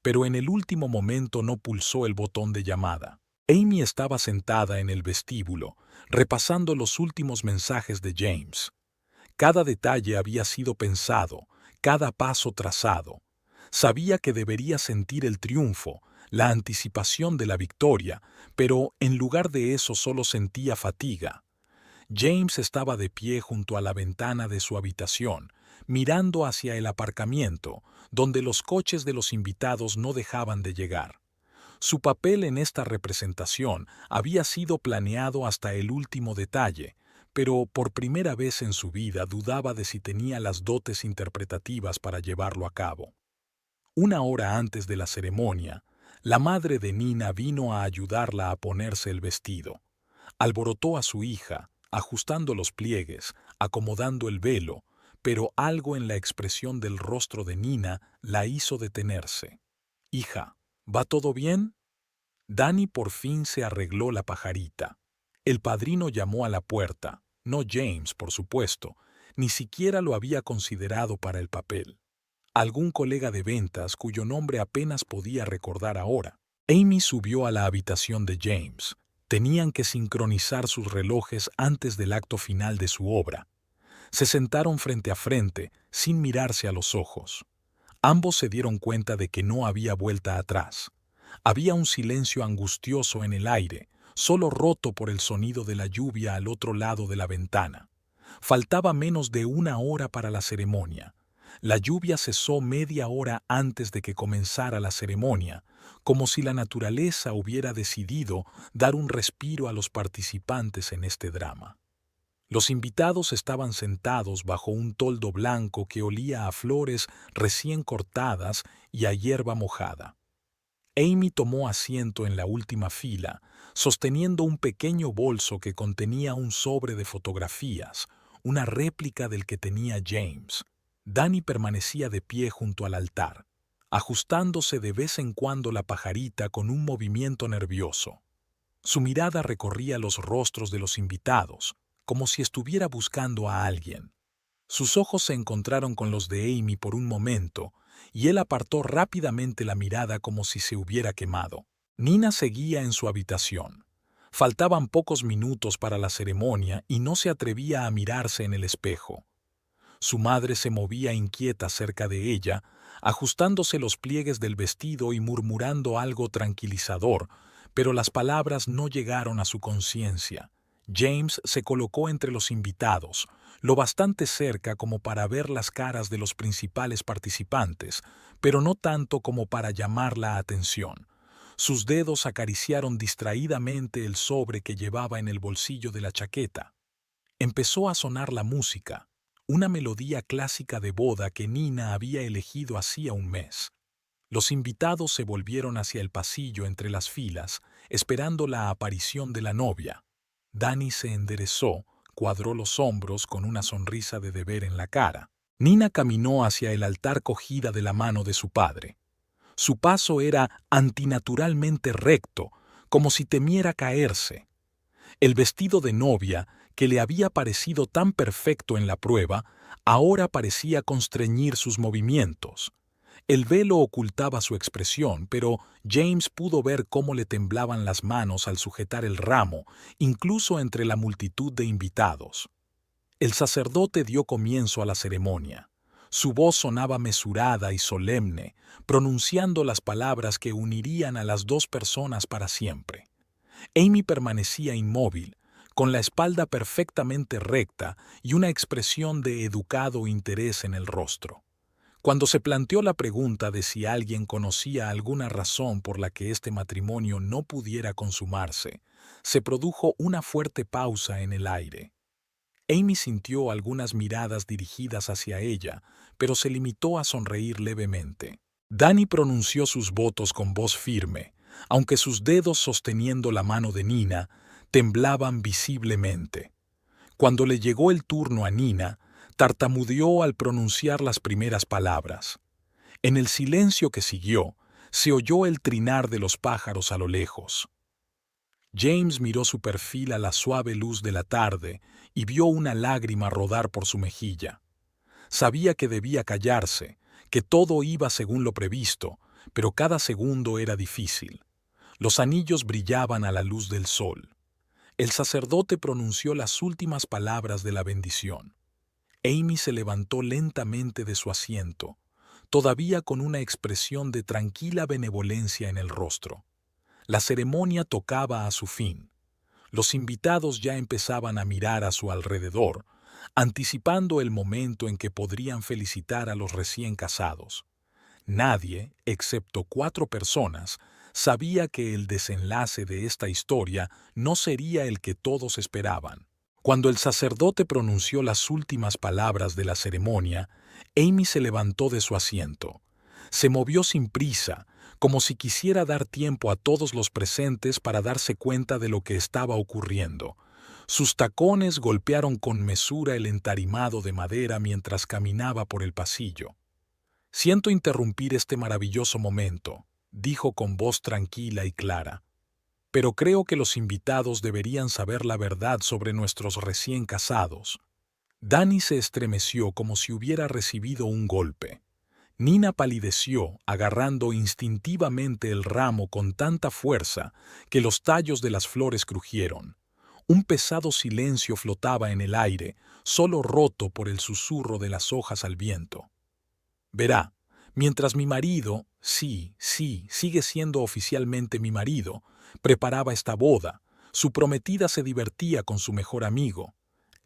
Pero en el último momento no pulsó el botón de llamada. Amy estaba sentada en el vestíbulo, repasando los últimos mensajes de James. Cada detalle había sido pensado, cada paso trazado. Sabía que debería sentir el triunfo, la anticipación de la victoria, pero en lugar de eso solo sentía fatiga. James estaba de pie junto a la ventana de su habitación, mirando hacia el aparcamiento, donde los coches de los invitados no dejaban de llegar. Su papel en esta representación había sido planeado hasta el último detalle, pero por primera vez en su vida dudaba de si tenía las dotes interpretativas para llevarlo a cabo. Una hora antes de la ceremonia, la madre de Nina vino a ayudarla a ponerse el vestido. Alborotó a su hija, ajustando los pliegues, acomodando el velo, pero algo en la expresión del rostro de Nina la hizo detenerse. «Hija, ¿va todo bien?» Danny por fin se arregló la pajarita. El padrino llamó a la puerta, no James, por supuesto, ni siquiera lo había considerado para el papel. Algún colega de ventas cuyo nombre apenas podía recordar ahora. Amy subió a la habitación de James. Tenían que sincronizar sus relojes antes del acto final de su obra. Se sentaron frente a frente, sin mirarse a los ojos. Ambos se dieron cuenta de que no había vuelta atrás. Había un silencio angustioso en el aire, solo roto por el sonido de la lluvia al otro lado de la ventana. Faltaba menos de una hora para la ceremonia. La lluvia cesó media hora antes de que comenzara la ceremonia, como si la naturaleza hubiera decidido dar un respiro a los participantes en este drama. Los invitados estaban sentados bajo un toldo blanco que olía a flores recién cortadas y a hierba mojada. Amy tomó asiento en la última fila, sosteniendo un pequeño bolso que contenía un sobre de fotografías, una réplica del que tenía James. Danny permanecía de pie junto al altar, ajustándose de vez en cuando la pajarita con un movimiento nervioso. Su mirada recorría los rostros de los invitados, como si estuviera buscando a alguien. Sus ojos se encontraron con los de Amy por un momento, y él apartó rápidamente la mirada como si se hubiera quemado. Nina seguía en su habitación. Faltaban pocos minutos para la ceremonia y no se atrevía a mirarse en el espejo. Su madre se movía inquieta cerca de ella, ajustándose los pliegues del vestido y murmurando algo tranquilizador, pero las palabras no llegaron a su conciencia. James se colocó entre los invitados, lo bastante cerca como para ver las caras de los principales participantes, pero no tanto como para llamar la atención. Sus dedos acariciaron distraídamente el sobre que llevaba en el bolsillo de la chaqueta. Empezó a sonar la música, una melodía clásica de boda que Nina había elegido hacía un mes. Los invitados se volvieron hacia el pasillo entre las filas, esperando la aparición de la novia. Danny se enderezó, cuadró los hombros con una sonrisa de deber en la cara. Nina caminó hacia el altar cogida de la mano de su padre. Su paso era antinaturalmente recto, como si temiera caerse. El vestido de novia, que le había parecido tan perfecto en la prueba, ahora parecía constreñir sus movimientos. El velo ocultaba su expresión, pero James pudo ver cómo le temblaban las manos al sujetar el ramo, incluso entre la multitud de invitados. El sacerdote dio comienzo a la ceremonia. Su voz sonaba mesurada y solemne, pronunciando las palabras que unirían a las dos personas para siempre. Amy permanecía inmóvil, con la espalda perfectamente recta y una expresión de educado interés en el rostro. Cuando se planteó la pregunta de si alguien conocía alguna razón por la que este matrimonio no pudiera consumarse, se produjo una fuerte pausa en el aire. Amy sintió algunas miradas dirigidas hacia ella, pero se limitó a sonreír levemente. Danny pronunció sus votos con voz firme, aunque sus dedos sosteniendo la mano de Nina temblaban visiblemente. Cuando le llegó el turno a Nina, tartamudeó al pronunciar las primeras palabras. En el silencio que siguió, se oyó el trinar de los pájaros a lo lejos. James miró su perfil a la suave luz de la tarde y vio una lágrima rodar por su mejilla. Sabía que debía callarse, que todo iba según lo previsto, pero cada segundo era difícil. Los anillos brillaban a la luz del sol. El sacerdote pronunció las últimas palabras de la bendición. Amy se levantó lentamente de su asiento, todavía con una expresión de tranquila benevolencia en el rostro. La ceremonia tocaba a su fin. Los invitados ya empezaban a mirar a su alrededor, anticipando el momento en que podrían felicitar a los recién casados. Nadie, excepto 4 personas, sabía que el desenlace de esta historia no sería el que todos esperaban. Cuando el sacerdote pronunció las últimas palabras de la ceremonia, Amy se levantó de su asiento. Se movió sin prisa, como si quisiera dar tiempo a todos los presentes para darse cuenta de lo que estaba ocurriendo. Sus tacones golpearon con mesura el entarimado de madera mientras caminaba por el pasillo. «Siento interrumpir este maravilloso momento», dijo con voz tranquila y clara. «Pero creo que los invitados deberían saber la verdad sobre nuestros recién casados». Danny se estremeció como si hubiera recibido un golpe. Nina palideció, agarrando instintivamente el ramo con tanta fuerza que los tallos de las flores crujieron. Un pesado silencio flotaba en el aire, solo roto por el susurro de las hojas al viento. «Verá, mientras mi marido, sí, sigue siendo oficialmente mi marido, preparaba esta boda, su prometida se divertía con su mejor amigo».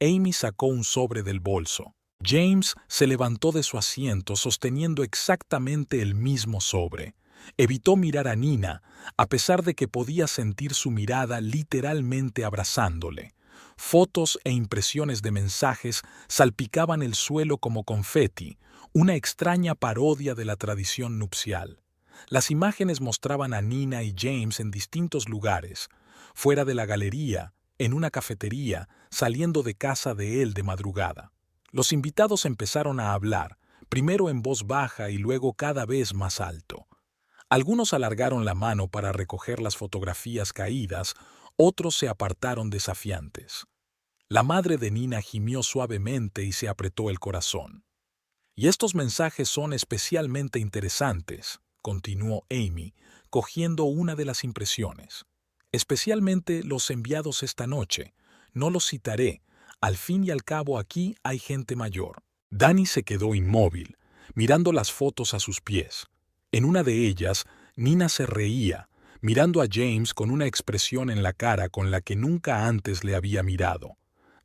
Amy sacó un sobre del bolso. James se levantó de su asiento sosteniendo exactamente el mismo sobre. Evitó mirar a Nina, a pesar de que podía sentir su mirada literalmente abrazándole. Fotos e impresiones de mensajes salpicaban el suelo como confeti, una extraña parodia de la tradición nupcial. Las imágenes mostraban a Nina y James en distintos lugares, fuera de la galería, en una cafetería, saliendo de casa de él de madrugada. Los invitados empezaron a hablar, primero en voz baja y luego cada vez más alto. Algunos alargaron la mano para recoger las fotografías caídas, otros se apartaron desafiantes. La madre de Nina gimió suavemente y se apretó el corazón. «Y estos mensajes son especialmente interesantes», continuó Amy, cogiendo una de las impresiones. «Especialmente los enviados esta noche. No los citaré. Al fin y al cabo aquí hay gente mayor». Danny se quedó inmóvil, mirando las fotos a sus pies. En una de ellas, Nina se reía, mirando a James con una expresión en la cara con la que nunca antes le había mirado.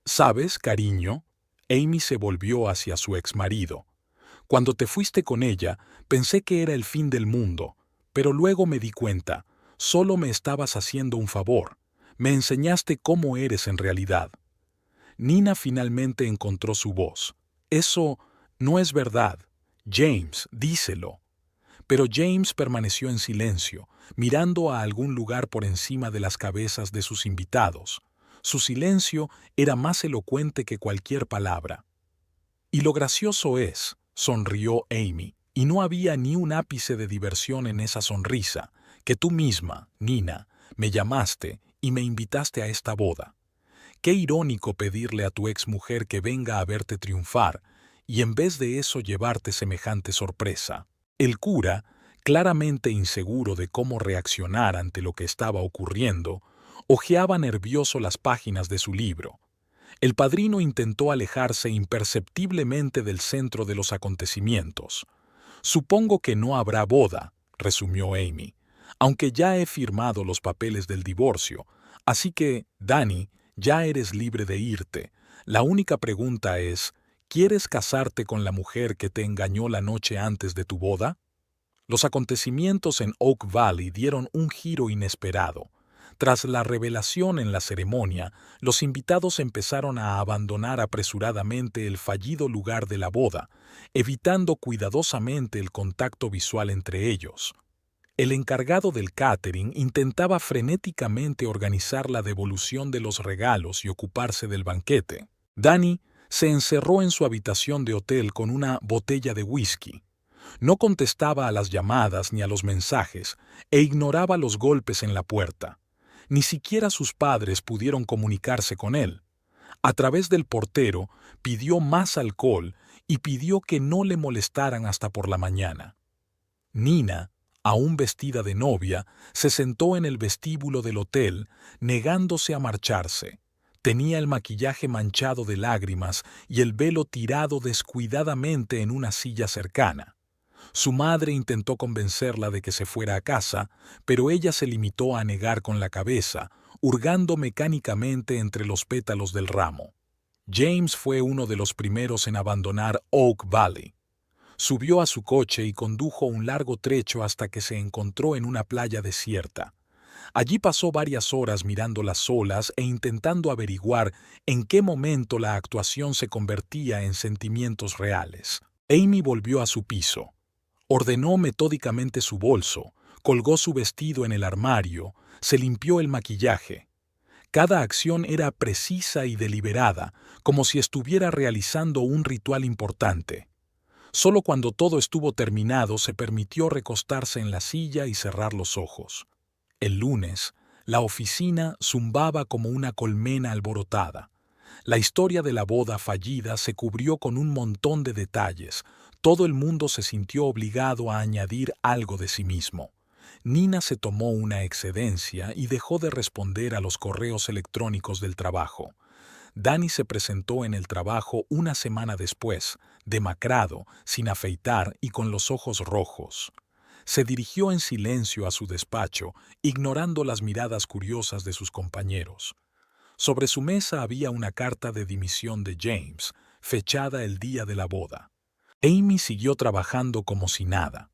«¿Sabes, cariño?» Amy se volvió hacia su exmarido. «Cuando te fuiste con ella, pensé que era el fin del mundo, pero luego me di cuenta, solo me estabas haciendo un favor. Me enseñaste cómo eres en realidad». Nina finalmente encontró su voz. «Eso no es verdad. James, díselo». Pero James permaneció en silencio, mirando a algún lugar por encima de las cabezas de sus invitados. Su silencio era más elocuente que cualquier palabra. «Y lo gracioso es», sonrió Amy, y no había ni un ápice de diversión en esa sonrisa, «que tú misma, Nina, me llamaste y me invitaste a esta boda. Qué irónico pedirle a tu exmujer que venga a verte triunfar y en vez de eso llevarte semejante sorpresa». El cura, claramente inseguro de cómo reaccionar ante lo que estaba ocurriendo, hojeaba nervioso las páginas de su libro. El padrino intentó alejarse imperceptiblemente del centro de los acontecimientos. «Supongo que no habrá boda», resumió Amy, «aunque ya he firmado los papeles del divorcio, así que, Danny, ya eres libre de irte. La única pregunta es, ¿Quieres casarte con la mujer que te engañó la noche antes de tu boda? Los acontecimientos en Oak Valley dieron un giro inesperado. Tras la revelación en la ceremonia, los invitados empezaron a abandonar apresuradamente el fallido lugar de la boda, evitando cuidadosamente el contacto visual entre ellos. El encargado del catering intentaba frenéticamente organizar la devolución de los regalos y ocuparse del banquete. Danny se encerró en su habitación de hotel con una botella de whisky. No contestaba a las llamadas ni a los mensajes e ignoraba los golpes en la puerta. Ni siquiera sus padres pudieron comunicarse con él. A través del portero pidió más alcohol y pidió que no le molestaran hasta por la mañana. Nina, aún vestida de novia, se sentó en el vestíbulo del hotel, negándose a marcharse. Tenía el maquillaje manchado de lágrimas y el velo tirado descuidadamente en una silla cercana. Su madre intentó convencerla de que se fuera a casa, pero ella se limitó a negar con la cabeza, hurgando mecánicamente entre los pétalos del ramo. James fue uno de los primeros en abandonar Oak Valley. Subió a su coche y condujo un largo trecho hasta que se encontró en una playa desierta. Allí pasó varias horas mirando las olas e intentando averiguar en qué momento la actuación se convertía en sentimientos reales. Amy volvió a su piso. Ordenó metódicamente su bolso, colgó su vestido en el armario, se limpió el maquillaje. Cada acción era precisa y deliberada, como si estuviera realizando un ritual importante. Solo cuando todo estuvo terminado se permitió recostarse en la silla y cerrar los ojos. El lunes, la oficina zumbaba como una colmena alborotada. La historia de la boda fallida se cubrió con un montón de detalles. Todo el mundo se sintió obligado a añadir algo de sí mismo. Nina se tomó una excedencia y dejó de responder a los correos electrónicos del trabajo. Danny se presentó en el trabajo una semana después, demacrado, sin afeitar y con los ojos rojos. Se dirigió en silencio a su despacho, ignorando las miradas curiosas de sus compañeros. Sobre su mesa había una carta de dimisión de James, fechada el día de la boda. Amy siguió trabajando como si nada.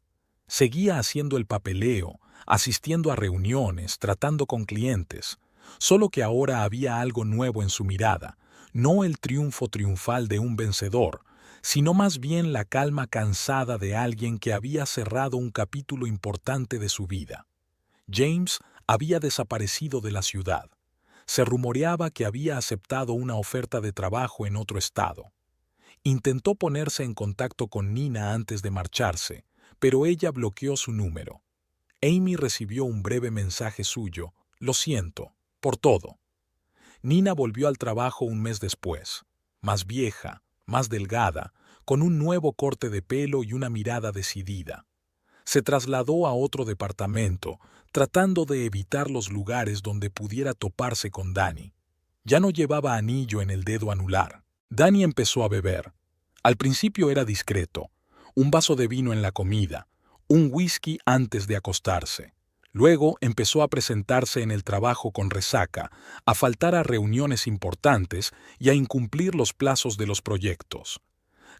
Seguía haciendo el papeleo, asistiendo a reuniones, tratando con clientes, solo que ahora había algo nuevo en su mirada, no el triunfo triunfal de un vencedor, sino más bien la calma cansada de alguien que había cerrado un capítulo importante de su vida. James había desaparecido de la ciudad. Se rumoreaba que había aceptado una oferta de trabajo en otro estado. Intentó ponerse en contacto con Nina antes de marcharse, pero ella bloqueó su número. Amy recibió un breve mensaje suyo: «Lo siento, por todo». Nina volvió al trabajo un mes después, más vieja, más delgada, con un nuevo corte de pelo y una mirada decidida. Se trasladó a otro departamento, tratando de evitar los lugares donde pudiera toparse con Danny. Ya no llevaba anillo en el dedo anular. Danny empezó a beber. Al principio era discreto, un vaso de vino en la comida, un whisky antes de acostarse. Luego empezó a presentarse en el trabajo con resaca, a faltar a reuniones importantes y a incumplir los plazos de los proyectos.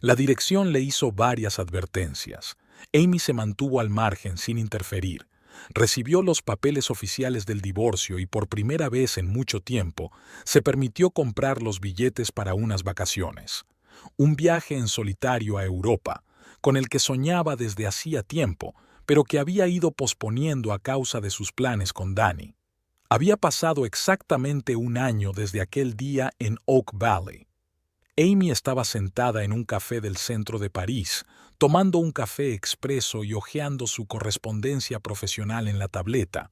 La dirección le hizo varias advertencias. Amy se mantuvo al margen sin interferir. Recibió los papeles oficiales del divorcio y por primera vez en mucho tiempo se permitió comprar los billetes para unas vacaciones. Un viaje en solitario a Europa, con el que soñaba desde hacía tiempo, pero que había ido posponiendo a causa de sus planes con Danny. Había pasado exactamente un año desde aquel día en Oak Valley. Amy estaba sentada en un café del centro de París, tomando un café expreso y hojeando su correspondencia profesional en la tableta.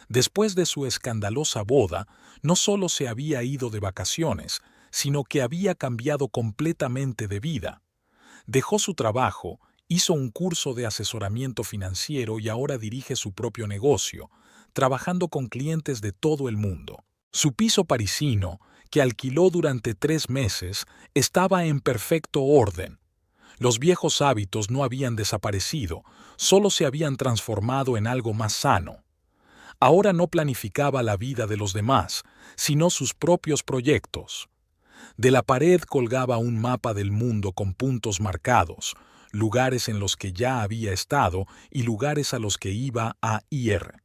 Después de su escandalosa boda, no solo se había ido de vacaciones, sino que había cambiado completamente de vida. Dejó su trabajo, hizo un curso de asesoramiento financiero y ahora dirige su propio negocio, trabajando con clientes de todo el mundo. Su piso parisino, que alquiló durante 3 meses, estaba en perfecto orden. Los viejos hábitos no habían desaparecido, solo se habían transformado en algo más sano. Ahora no planificaba la vida de los demás, sino sus propios proyectos. De la pared colgaba un mapa del mundo con puntos marcados, lugares en los que ya había estado y lugares a los que iba a ir.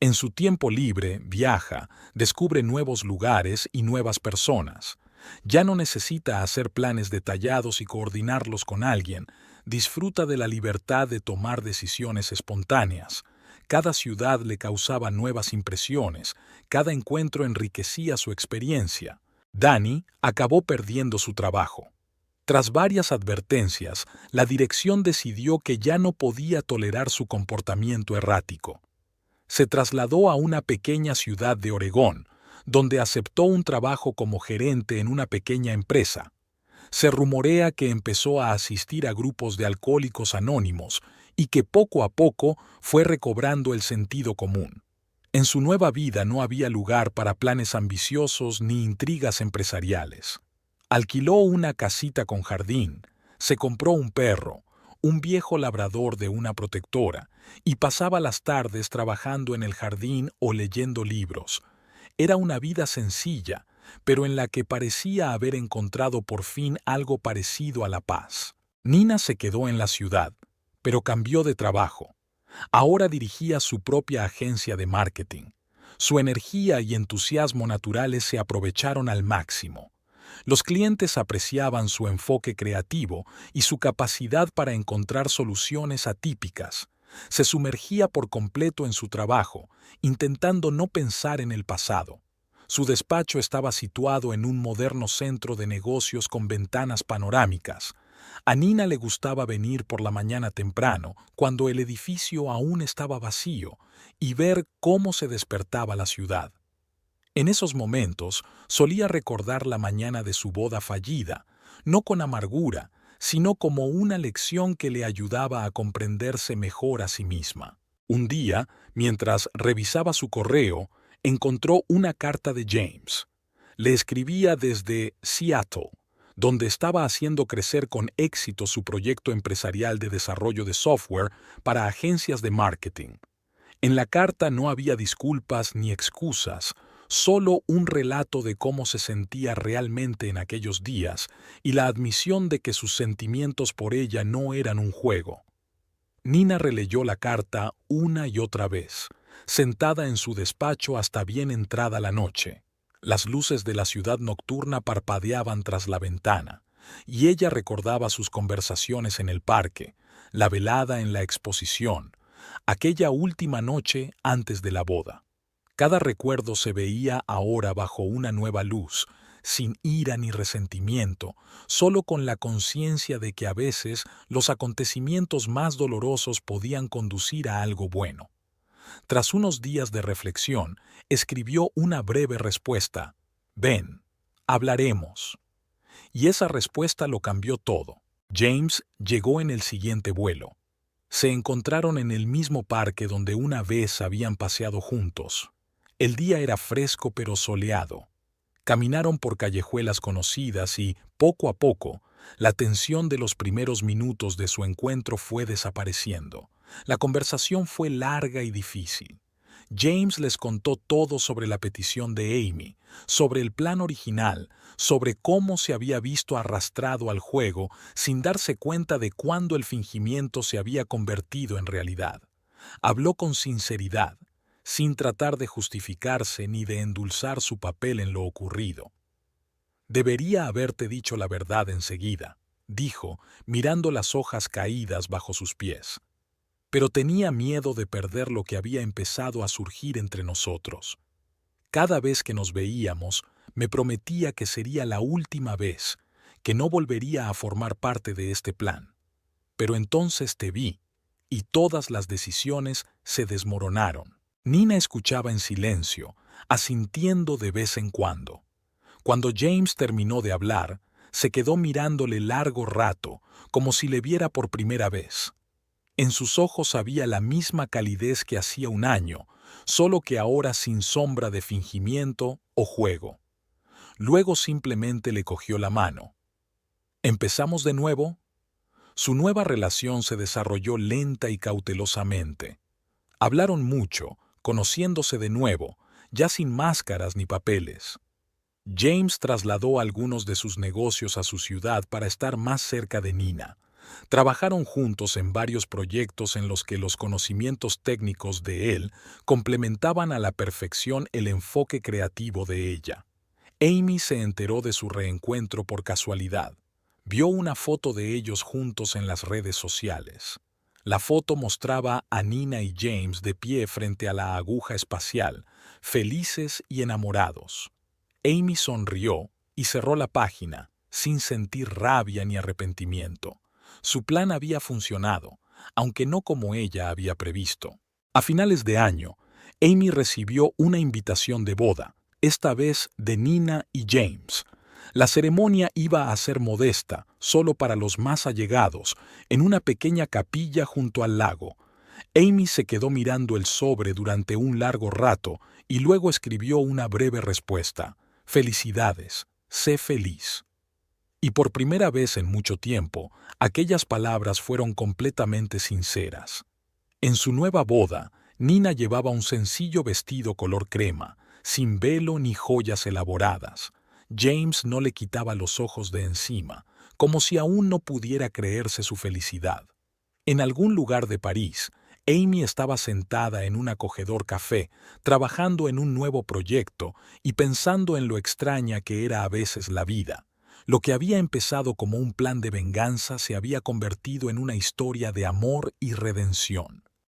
En su tiempo libre, viaja, descubre nuevos lugares y nuevas personas. Ya no necesita hacer planes detallados y coordinarlos con alguien. Disfruta de la libertad de tomar decisiones espontáneas. Cada ciudad le causaba nuevas impresiones, cada encuentro enriquecía su experiencia. Danny acabó perdiendo su trabajo. Tras varias advertencias, la dirección decidió que ya no podía tolerar su comportamiento errático. Se trasladó a una pequeña ciudad de Oregón, donde aceptó un trabajo como gerente en una pequeña empresa. Se rumorea que empezó a asistir a grupos de alcohólicos anónimos y que poco a poco fue recobrando el sentido común. En su nueva vida no había lugar para planes ambiciosos ni intrigas empresariales. Alquiló una casita con jardín, se compró un perro, un viejo labrador de una protectora, y pasaba las tardes trabajando en el jardín o leyendo libros. Era una vida sencilla, pero en la que parecía haber encontrado por fin algo parecido a la paz. Nina se quedó en la ciudad, pero cambió de trabajo. Ahora dirigía su propia agencia de marketing. Su energía y entusiasmo naturales se aprovecharon al máximo. Los clientes apreciaban su enfoque creativo y su capacidad para encontrar soluciones atípicas. Se sumergía por completo en su trabajo, intentando no pensar en el pasado. Su despacho estaba situado en un moderno centro de negocios con ventanas panorámicas. A Nina le gustaba venir por la mañana temprano, cuando el edificio aún estaba vacío, y ver cómo se despertaba la ciudad. En esos momentos solía recordar la mañana de su boda fallida, no con amargura, sino como una lección que le ayudaba a comprenderse mejor a sí misma. Un día, mientras revisaba su correo, encontró una carta de James. Le escribía desde Seattle, donde estaba haciendo crecer con éxito su proyecto empresarial de desarrollo de software para agencias de marketing. En la carta no había disculpas ni excusas, solo un relato de cómo se sentía realmente en aquellos días y la admisión de que sus sentimientos por ella no eran un juego. Nina releyó la carta una y otra vez, sentada en su despacho hasta bien entrada la noche. Las luces de la ciudad nocturna parpadeaban tras la ventana, y ella recordaba sus conversaciones en el parque, la velada en la exposición, aquella última noche antes de la boda. Cada recuerdo se veía ahora bajo una nueva luz, sin ira ni resentimiento, solo con la conciencia de que a veces los acontecimientos más dolorosos podían conducir a algo bueno. Tras unos días de reflexión, escribió una breve respuesta: «Ven, hablaremos». Y esa respuesta lo cambió todo. James llegó en el siguiente vuelo. Se encontraron en el mismo parque donde una vez habían paseado juntos. El día era fresco pero soleado. Caminaron por callejuelas conocidas y, poco a poco, la tensión de los primeros minutos de su encuentro fue desapareciendo. La conversación fue larga y difícil. James les contó todo sobre la petición de Amy, sobre el plan original, sobre cómo se había visto arrastrado al juego sin darse cuenta de cuándo el fingimiento se había convertido en realidad. Habló con sinceridad, sin tratar de justificarse ni de endulzar su papel en lo ocurrido. «Debería haberte dicho la verdad enseguida», dijo, mirando las hojas caídas bajo sus pies. «Pero tenía miedo de perder lo que había empezado a surgir entre nosotros. Cada vez que nos veíamos, me prometía que sería la última vez, que no volvería a formar parte de este plan. Pero entonces te vi, y todas las decisiones se desmoronaron». Nina escuchaba en silencio, asintiendo de vez en cuando. Cuando James terminó de hablar, se quedó mirándole largo rato, como si le viera por primera vez. En sus ojos había la misma calidez que hacía un año, solo que ahora sin sombra de fingimiento o juego. Luego simplemente le cogió la mano. «¿Empezamos de nuevo?» Su nueva relación se desarrolló lenta y cautelosamente. Hablaron mucho, conociéndose de nuevo, ya sin máscaras ni papeles. James trasladó algunos de sus negocios a su ciudad para estar más cerca de Nina. Trabajaron juntos en varios proyectos en los que los conocimientos técnicos de él complementaban a la perfección el enfoque creativo de ella. Amy se enteró de su reencuentro por casualidad. Vio una foto de ellos juntos en las redes sociales. La foto mostraba a Nina y James de pie frente a la aguja espacial, felices y enamorados. Amy sonrió y cerró la página, sin sentir rabia ni arrepentimiento. Su plan había funcionado, aunque no como ella había previsto. A finales de año, Amy recibió una invitación de boda, esta vez de Nina y James. La ceremonia iba a ser modesta, solo para los más allegados, en una pequeña capilla junto al lago. Amy se quedó mirando el sobre durante un largo rato y luego escribió una breve respuesta. Felicidades, sé feliz. Y por primera vez en mucho tiempo, aquellas palabras fueron completamente sinceras. En su nueva boda, Nina llevaba un sencillo vestido color crema, sin velo ni joyas elaboradas. James no le quitaba los ojos de encima, como si aún no pudiera creerse su felicidad. En algún lugar de París, Amy estaba sentada en un acogedor café, trabajando en un nuevo proyecto y pensando en lo extraña que era a veces la vida. Lo que había empezado como un plan de venganza se había convertido en una historia de amor y redención.